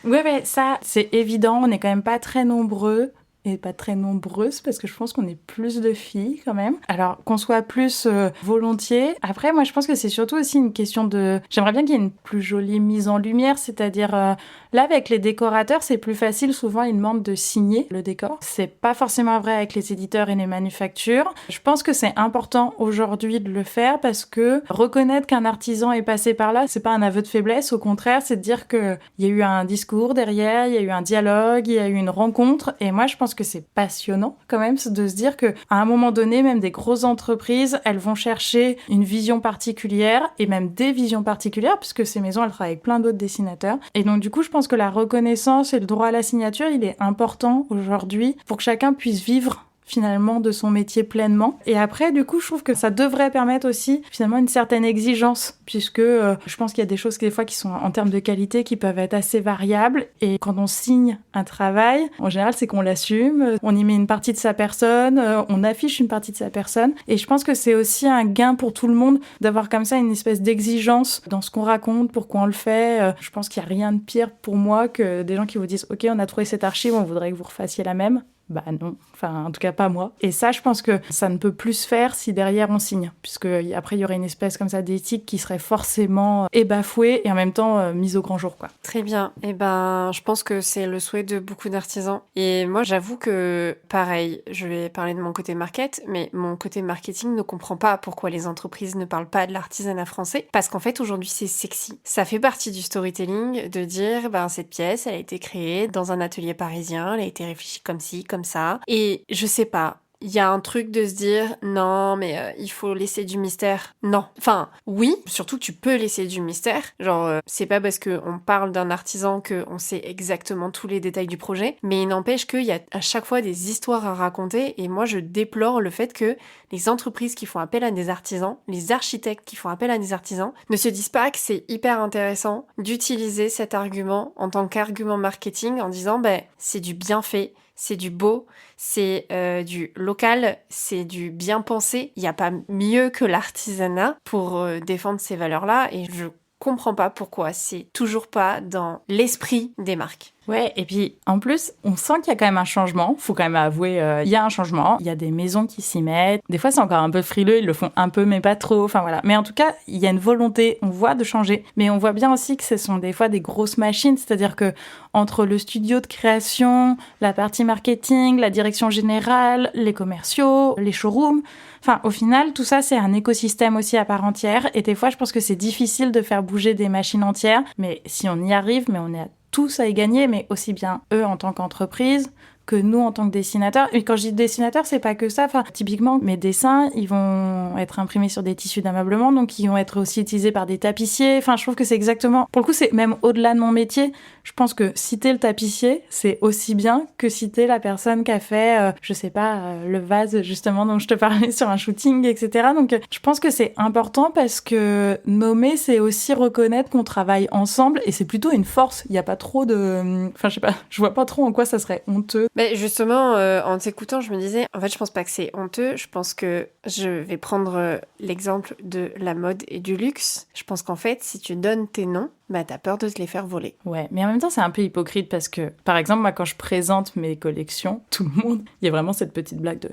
Ouais, ça c'est évident, on n'est quand même pas très nombreux. Et pas très nombreuses, parce que je pense qu'on est plus de filles quand même. Alors, qu'on soit plus volontiers. Après, moi, je pense que c'est surtout aussi une question de... J'aimerais bien qu'il y ait une plus jolie mise en lumière, c'est-à-dire... Là, avec les décorateurs, c'est plus facile. Souvent, ils demandent de signer le décor. C'est pas forcément vrai avec les éditeurs et les manufactures. Je pense que c'est important aujourd'hui de le faire parce que reconnaître qu'un artisan est passé par là, c'est pas un aveu de faiblesse. Au contraire, c'est de dire qu'il y a eu un discours derrière, il y a eu un dialogue, il y a eu une rencontre. Et moi, je pense que c'est passionnant quand même de se dire qu'à un moment donné, même des grosses entreprises, elles vont chercher une vision particulière et même des visions particulières puisque ces maisons, elles travaillent avec plein d'autres dessinateurs. Et donc, du coup, je pense que la reconnaissance et le droit à la signature, il est important aujourd'hui pour que chacun puisse vivre finalement de son métier pleinement. Et après, du coup, je trouve que ça devrait permettre aussi finalement une certaine exigence, puisque je pense qu'il y a des choses des fois qui sont en termes de qualité qui peuvent être assez variables. Et quand on signe un travail, en général, c'est qu'on l'assume, on y met une partie de sa personne, on affiche une partie de sa personne. Et je pense que c'est aussi un gain pour tout le monde d'avoir comme ça une espèce d'exigence dans ce qu'on raconte, pourquoi on le fait. Je pense qu'il n'y a rien de pire pour moi que des gens qui vous disent « Ok, on a trouvé cette archive, on voudrait que vous refassiez la même ». Bah non, enfin en tout cas pas moi. Et ça, je pense que ça ne peut plus se faire si derrière on signe, puisque après il y aurait une espèce comme ça d'éthique qui serait forcément bafouée et en même temps mise au grand jour, quoi. Très bien. Et ben, je pense que c'est le souhait de beaucoup d'artisans. Et moi, j'avoue que pareil, je vais parler de mon côté market, mais mon côté marketing ne comprend pas pourquoi les entreprises ne parlent pas de l'artisanat français, parce qu'en fait aujourd'hui c'est sexy. Ça fait partie du storytelling de dire ben cette pièce, elle a été créée dans un atelier parisien, elle a été réfléchie comme ci, comme ça. Et je sais pas, il y a un truc de se dire non mais il faut laisser du mystère. Non. Enfin, oui, surtout tu peux laisser du mystère. Genre c'est pas parce qu'on parle d'un artisan qu'on sait exactement tous les détails du projet, mais il n'empêche qu'il y a à chaque fois des histoires à raconter et moi je déplore le fait que les entreprises qui font appel à des artisans, les architectes qui font appel à des artisans, ne se disent pas que c'est hyper intéressant d'utiliser cet argument en tant qu'argument marketing en disant ben c'est du bien fait, c'est du beau, c'est du local, c'est du bien pensé. Il n'y a pas mieux que l'artisanat pour défendre ces valeurs-là et je comprends pas pourquoi c'est toujours pas dans l'esprit des marques. Ouais, et puis en plus, on sent qu'il y a quand même un changement. Faut quand même avouer, il y a un changement. Il y a des maisons qui s'y mettent. Des fois, c'est encore un peu frileux, ils le font un peu, mais pas trop. Enfin voilà. Mais en tout cas, il y a une volonté, on voit, de changer. Mais on voit bien aussi que ce sont des fois des grosses machines. C'est-à-dire que entre le studio de création, la partie marketing, la direction générale, les commerciaux, les showrooms, enfin, au final, tout ça, c'est un écosystème aussi à part entière. Et des fois, je pense que c'est difficile de faire bouger des machines entières. Mais si on y arrive, mais on est tous à y gagner, mais aussi bien eux en tant qu'entreprise que nous en tant que dessinateurs. Et quand je dis dessinateurs, c'est pas que ça. Enfin, typiquement, mes dessins, ils vont être imprimés sur des tissus d'ameublement, donc ils vont être aussi utilisés par des tapissiers. Enfin, je trouve que c'est exactement... Pour le coup, c'est même au-delà de mon métier. Je pense que citer le tapissier, c'est aussi bien que citer la personne qui a fait, je sais pas, le vase, justement, dont je te parlais sur un shooting, etc. Donc, je pense que c'est important parce que nommer, c'est aussi reconnaître qu'on travaille ensemble et c'est plutôt une force. Il n'y a pas trop de... Enfin, je sais pas, je vois pas trop en quoi ça serait honteux. Mais justement, en t'écoutant, je me disais, en fait, je pense pas que c'est honteux. Je pense que je vais prendre l'exemple de la mode et du luxe. Je pense qu'en fait, si tu donnes tes noms, bah t'as peur de te les faire voler. Ouais, mais en même temps, c'est un peu hypocrite parce que, par exemple, moi, quand je présente mes collections, tout le monde, il y a vraiment cette petite blague de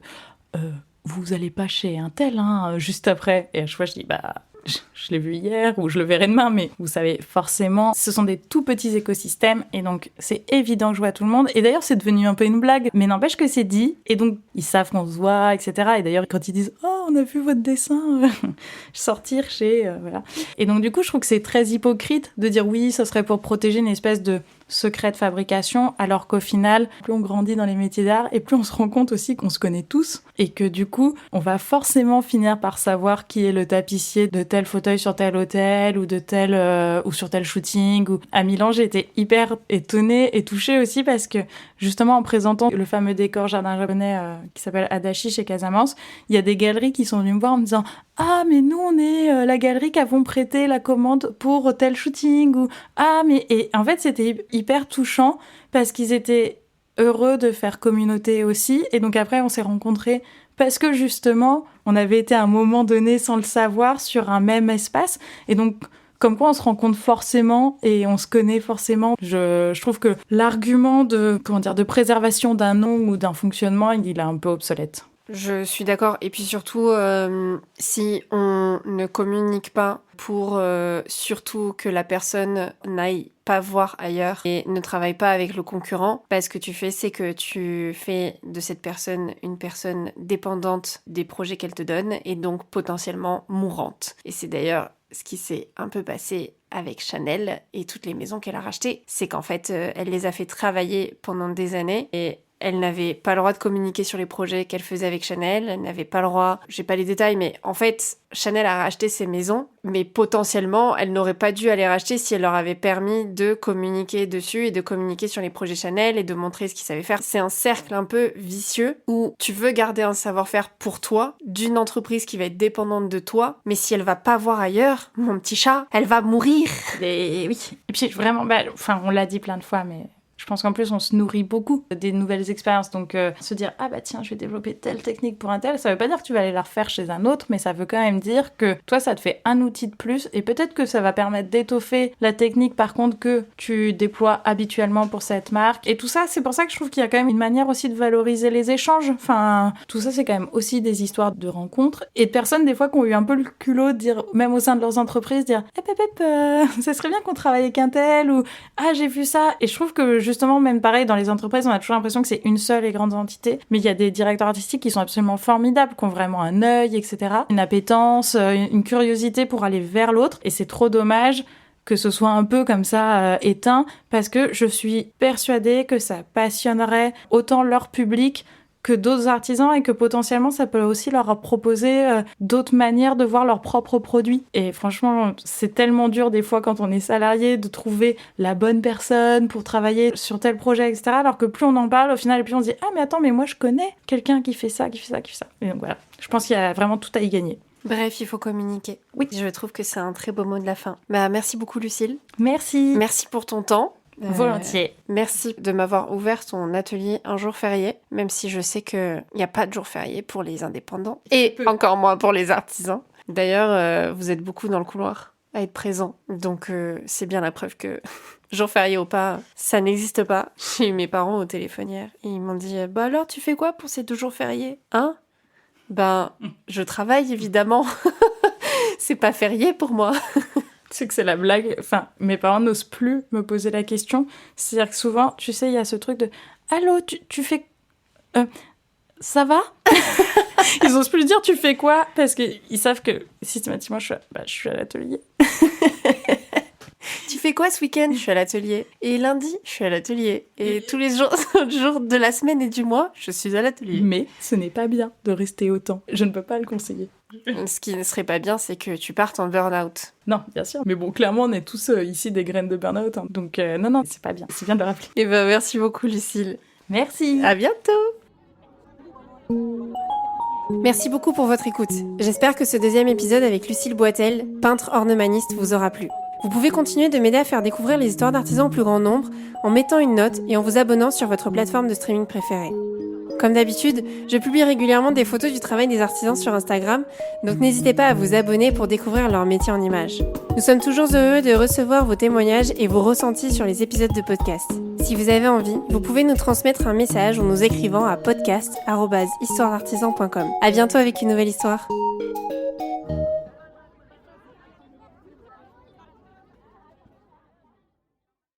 vous allez pas chez un tel, hein, juste après. Et à chaque fois, je dis, bah... Je l'ai vu hier ou je le verrai demain, mais vous savez, forcément, ce sont des tout petits écosystèmes et donc c'est évident que je vois tout le monde. Et d'ailleurs, c'est devenu un peu une blague, mais n'empêche que c'est dit et donc ils savent qu'on se voit, etc. Et d'ailleurs, quand ils disent « Oh, on a vu votre dessin sortir chez... voilà ». Et donc du coup, je trouve que c'est très hypocrite de dire « Oui, ça serait pour protéger une espèce de secrets de fabrication, alors qu'au final, plus on grandit dans les métiers d'art et plus on se rend compte aussi qu'on se connaît tous et que du coup, on va forcément finir par savoir qui est le tapissier de tel fauteuil sur tel hôtel ou de tel ou sur tel shooting. Ou à Milan, j'ai été hyper étonnée et touchée aussi parce que justement en présentant le fameux décor jardin japonais qui s'appelle Adachi chez Casamance, il y a des galeries qui sont venues me voir en me disant « Ah, mais nous, on est la galerie qui avons prêté la commande pour tel shooting. » ou « Ah, mais... » Et en fait, c'était hyper touchant parce qu'ils étaient heureux de faire communauté aussi. Et donc après, on s'est rencontrés parce que justement, on avait été à un moment donné, sans le savoir, sur un même espace. Et donc, comme quoi on se rencontre forcément et on se connaît forcément. Je trouve que l'argument de préservation d'un nom ou d'un fonctionnement, il est un peu obsolète. Je suis d'accord. Et puis surtout, si on ne communique pas pour surtout que la personne n'aille pas voir ailleurs et ne travaille pas avec le concurrent, parce que tu fais, c'est que tu fais de cette personne une personne dépendante des projets qu'elle te donne et donc potentiellement mourante. Et c'est d'ailleurs ce qui s'est un peu passé avec Chanel et toutes les maisons qu'elle a rachetées. C'est qu'en fait, elle les a fait travailler pendant des années et elle n'avait pas le droit de communiquer sur les projets qu'elle faisait avec Chanel, elle n'avait pas le droit, j'ai pas les détails, mais en fait, Chanel a racheté ses maisons, mais potentiellement, elle n'aurait pas dû les racheter si elle leur avait permis de communiquer dessus et de communiquer sur les projets Chanel et de montrer ce qu'ils savaient faire. C'est un cercle un peu vicieux où tu veux garder un savoir-faire pour toi, d'une entreprise qui va être dépendante de toi, mais si elle va pas voir ailleurs, mon petit chat, elle va mourir. Et oui, et puis vraiment, on l'a dit plein de fois, mais... Je pense qu'en plus, on se nourrit beaucoup des nouvelles expériences. Donc, se dire « Ah bah tiens, je vais développer telle technique pour un tel », ça veut pas dire que tu vas aller la refaire chez un autre, mais ça veut quand même dire que toi, ça te fait un outil de plus et peut-être que ça va permettre d'étoffer la technique, par contre, que tu déploies habituellement pour cette marque. Et tout ça, c'est pour ça que je trouve qu'il y a quand même une manière aussi de valoriser les échanges. Enfin, tout ça, c'est quand même aussi des histoires de rencontres et de personnes, des fois, qui ont eu un peu le culot de dire, même au sein de leurs entreprises, dire « ça serait bien qu'on travaille avec un tel » ou « Ah, j'ai vu ça ». Et je trouve que justement, même pareil, dans les entreprises, on a toujours l'impression que c'est une seule et grande entité, mais il y a des directeurs artistiques qui sont absolument formidables, qui ont vraiment un œil, etc., une appétence, une curiosité pour aller vers l'autre, et c'est trop dommage que ce soit un peu comme ça éteint, parce que je suis persuadée que ça passionnerait autant leur public que d'autres artisans et que potentiellement ça peut aussi leur proposer d'autres manières de voir leurs propres produits. Et franchement, c'est tellement dur des fois quand on est salarié de trouver la bonne personne pour travailler sur tel projet, etc. Alors que plus on en parle, au final, et plus on se dit « Ah mais attends, mais moi je connais quelqu'un qui fait ça, qui fait ça, qui fait ça ». Et donc voilà, je pense qu'il y a vraiment tout à y gagner. Bref, il faut communiquer. Oui, je trouve que c'est un très beau mot de la fin. Merci beaucoup Lucille. Merci. Merci pour ton temps. Volontiers. Merci de m'avoir ouvert ton atelier un jour férié, même si je sais qu'il n'y a pas de jour férié pour les indépendants, et encore moins pour les artisans. D'ailleurs, vous êtes beaucoup dans le couloir à être présents, donc c'est bien la preuve que jour férié ou pas, ça n'existe pas. J'ai eu mes parents au téléphone hier, et ils m'ont dit « Bah alors, tu fais quoi pour ces 2 jours fériés ? Hein ? Ben, je travaille évidemment, c'est pas férié pour moi !» C'est que c'est la blague. Enfin, mes parents n'osent plus me poser la question. C'est-à-dire que souvent, tu sais, il y a ce truc de « Allô, tu fais... ça va ?» Ils osent plus dire « Tu fais quoi ?» Parce qu'ils savent que systématiquement, je suis à l'atelier. Tu fais quoi ce week-end ? Je suis à l'atelier. Et lundi, je suis à l'atelier. Et tous les jours de la semaine et du mois, je suis à l'atelier. Mais ce n'est pas bien de rester autant. Je ne peux pas le conseiller. Ce qui ne serait pas bien, c'est que tu partes en burn-out. Non, bien sûr. Mais bon, clairement, on est tous ici des graines de burn-out. Hein. Donc non, c'est pas bien. C'est bien de le rappeler. Et ben merci beaucoup, Lucille. Merci. À bientôt. Merci beaucoup pour votre écoute. J'espère que ce 2e épisode avec Lucille Boitel, peintre ornemaniste, vous aura plu. Vous pouvez continuer de m'aider à faire découvrir les histoires d'artisans au plus grand nombre en mettant une note et en vous abonnant sur votre plateforme de streaming préférée. Comme d'habitude, je publie régulièrement des photos du travail des artisans sur Instagram, donc n'hésitez pas à vous abonner pour découvrir leur métier en images. Nous sommes toujours heureux de recevoir vos témoignages et vos ressentis sur les épisodes de podcast. Si vous avez envie, vous pouvez nous transmettre un message en nous écrivant à podcast@histoiredartisan.com. À bientôt avec une nouvelle histoire.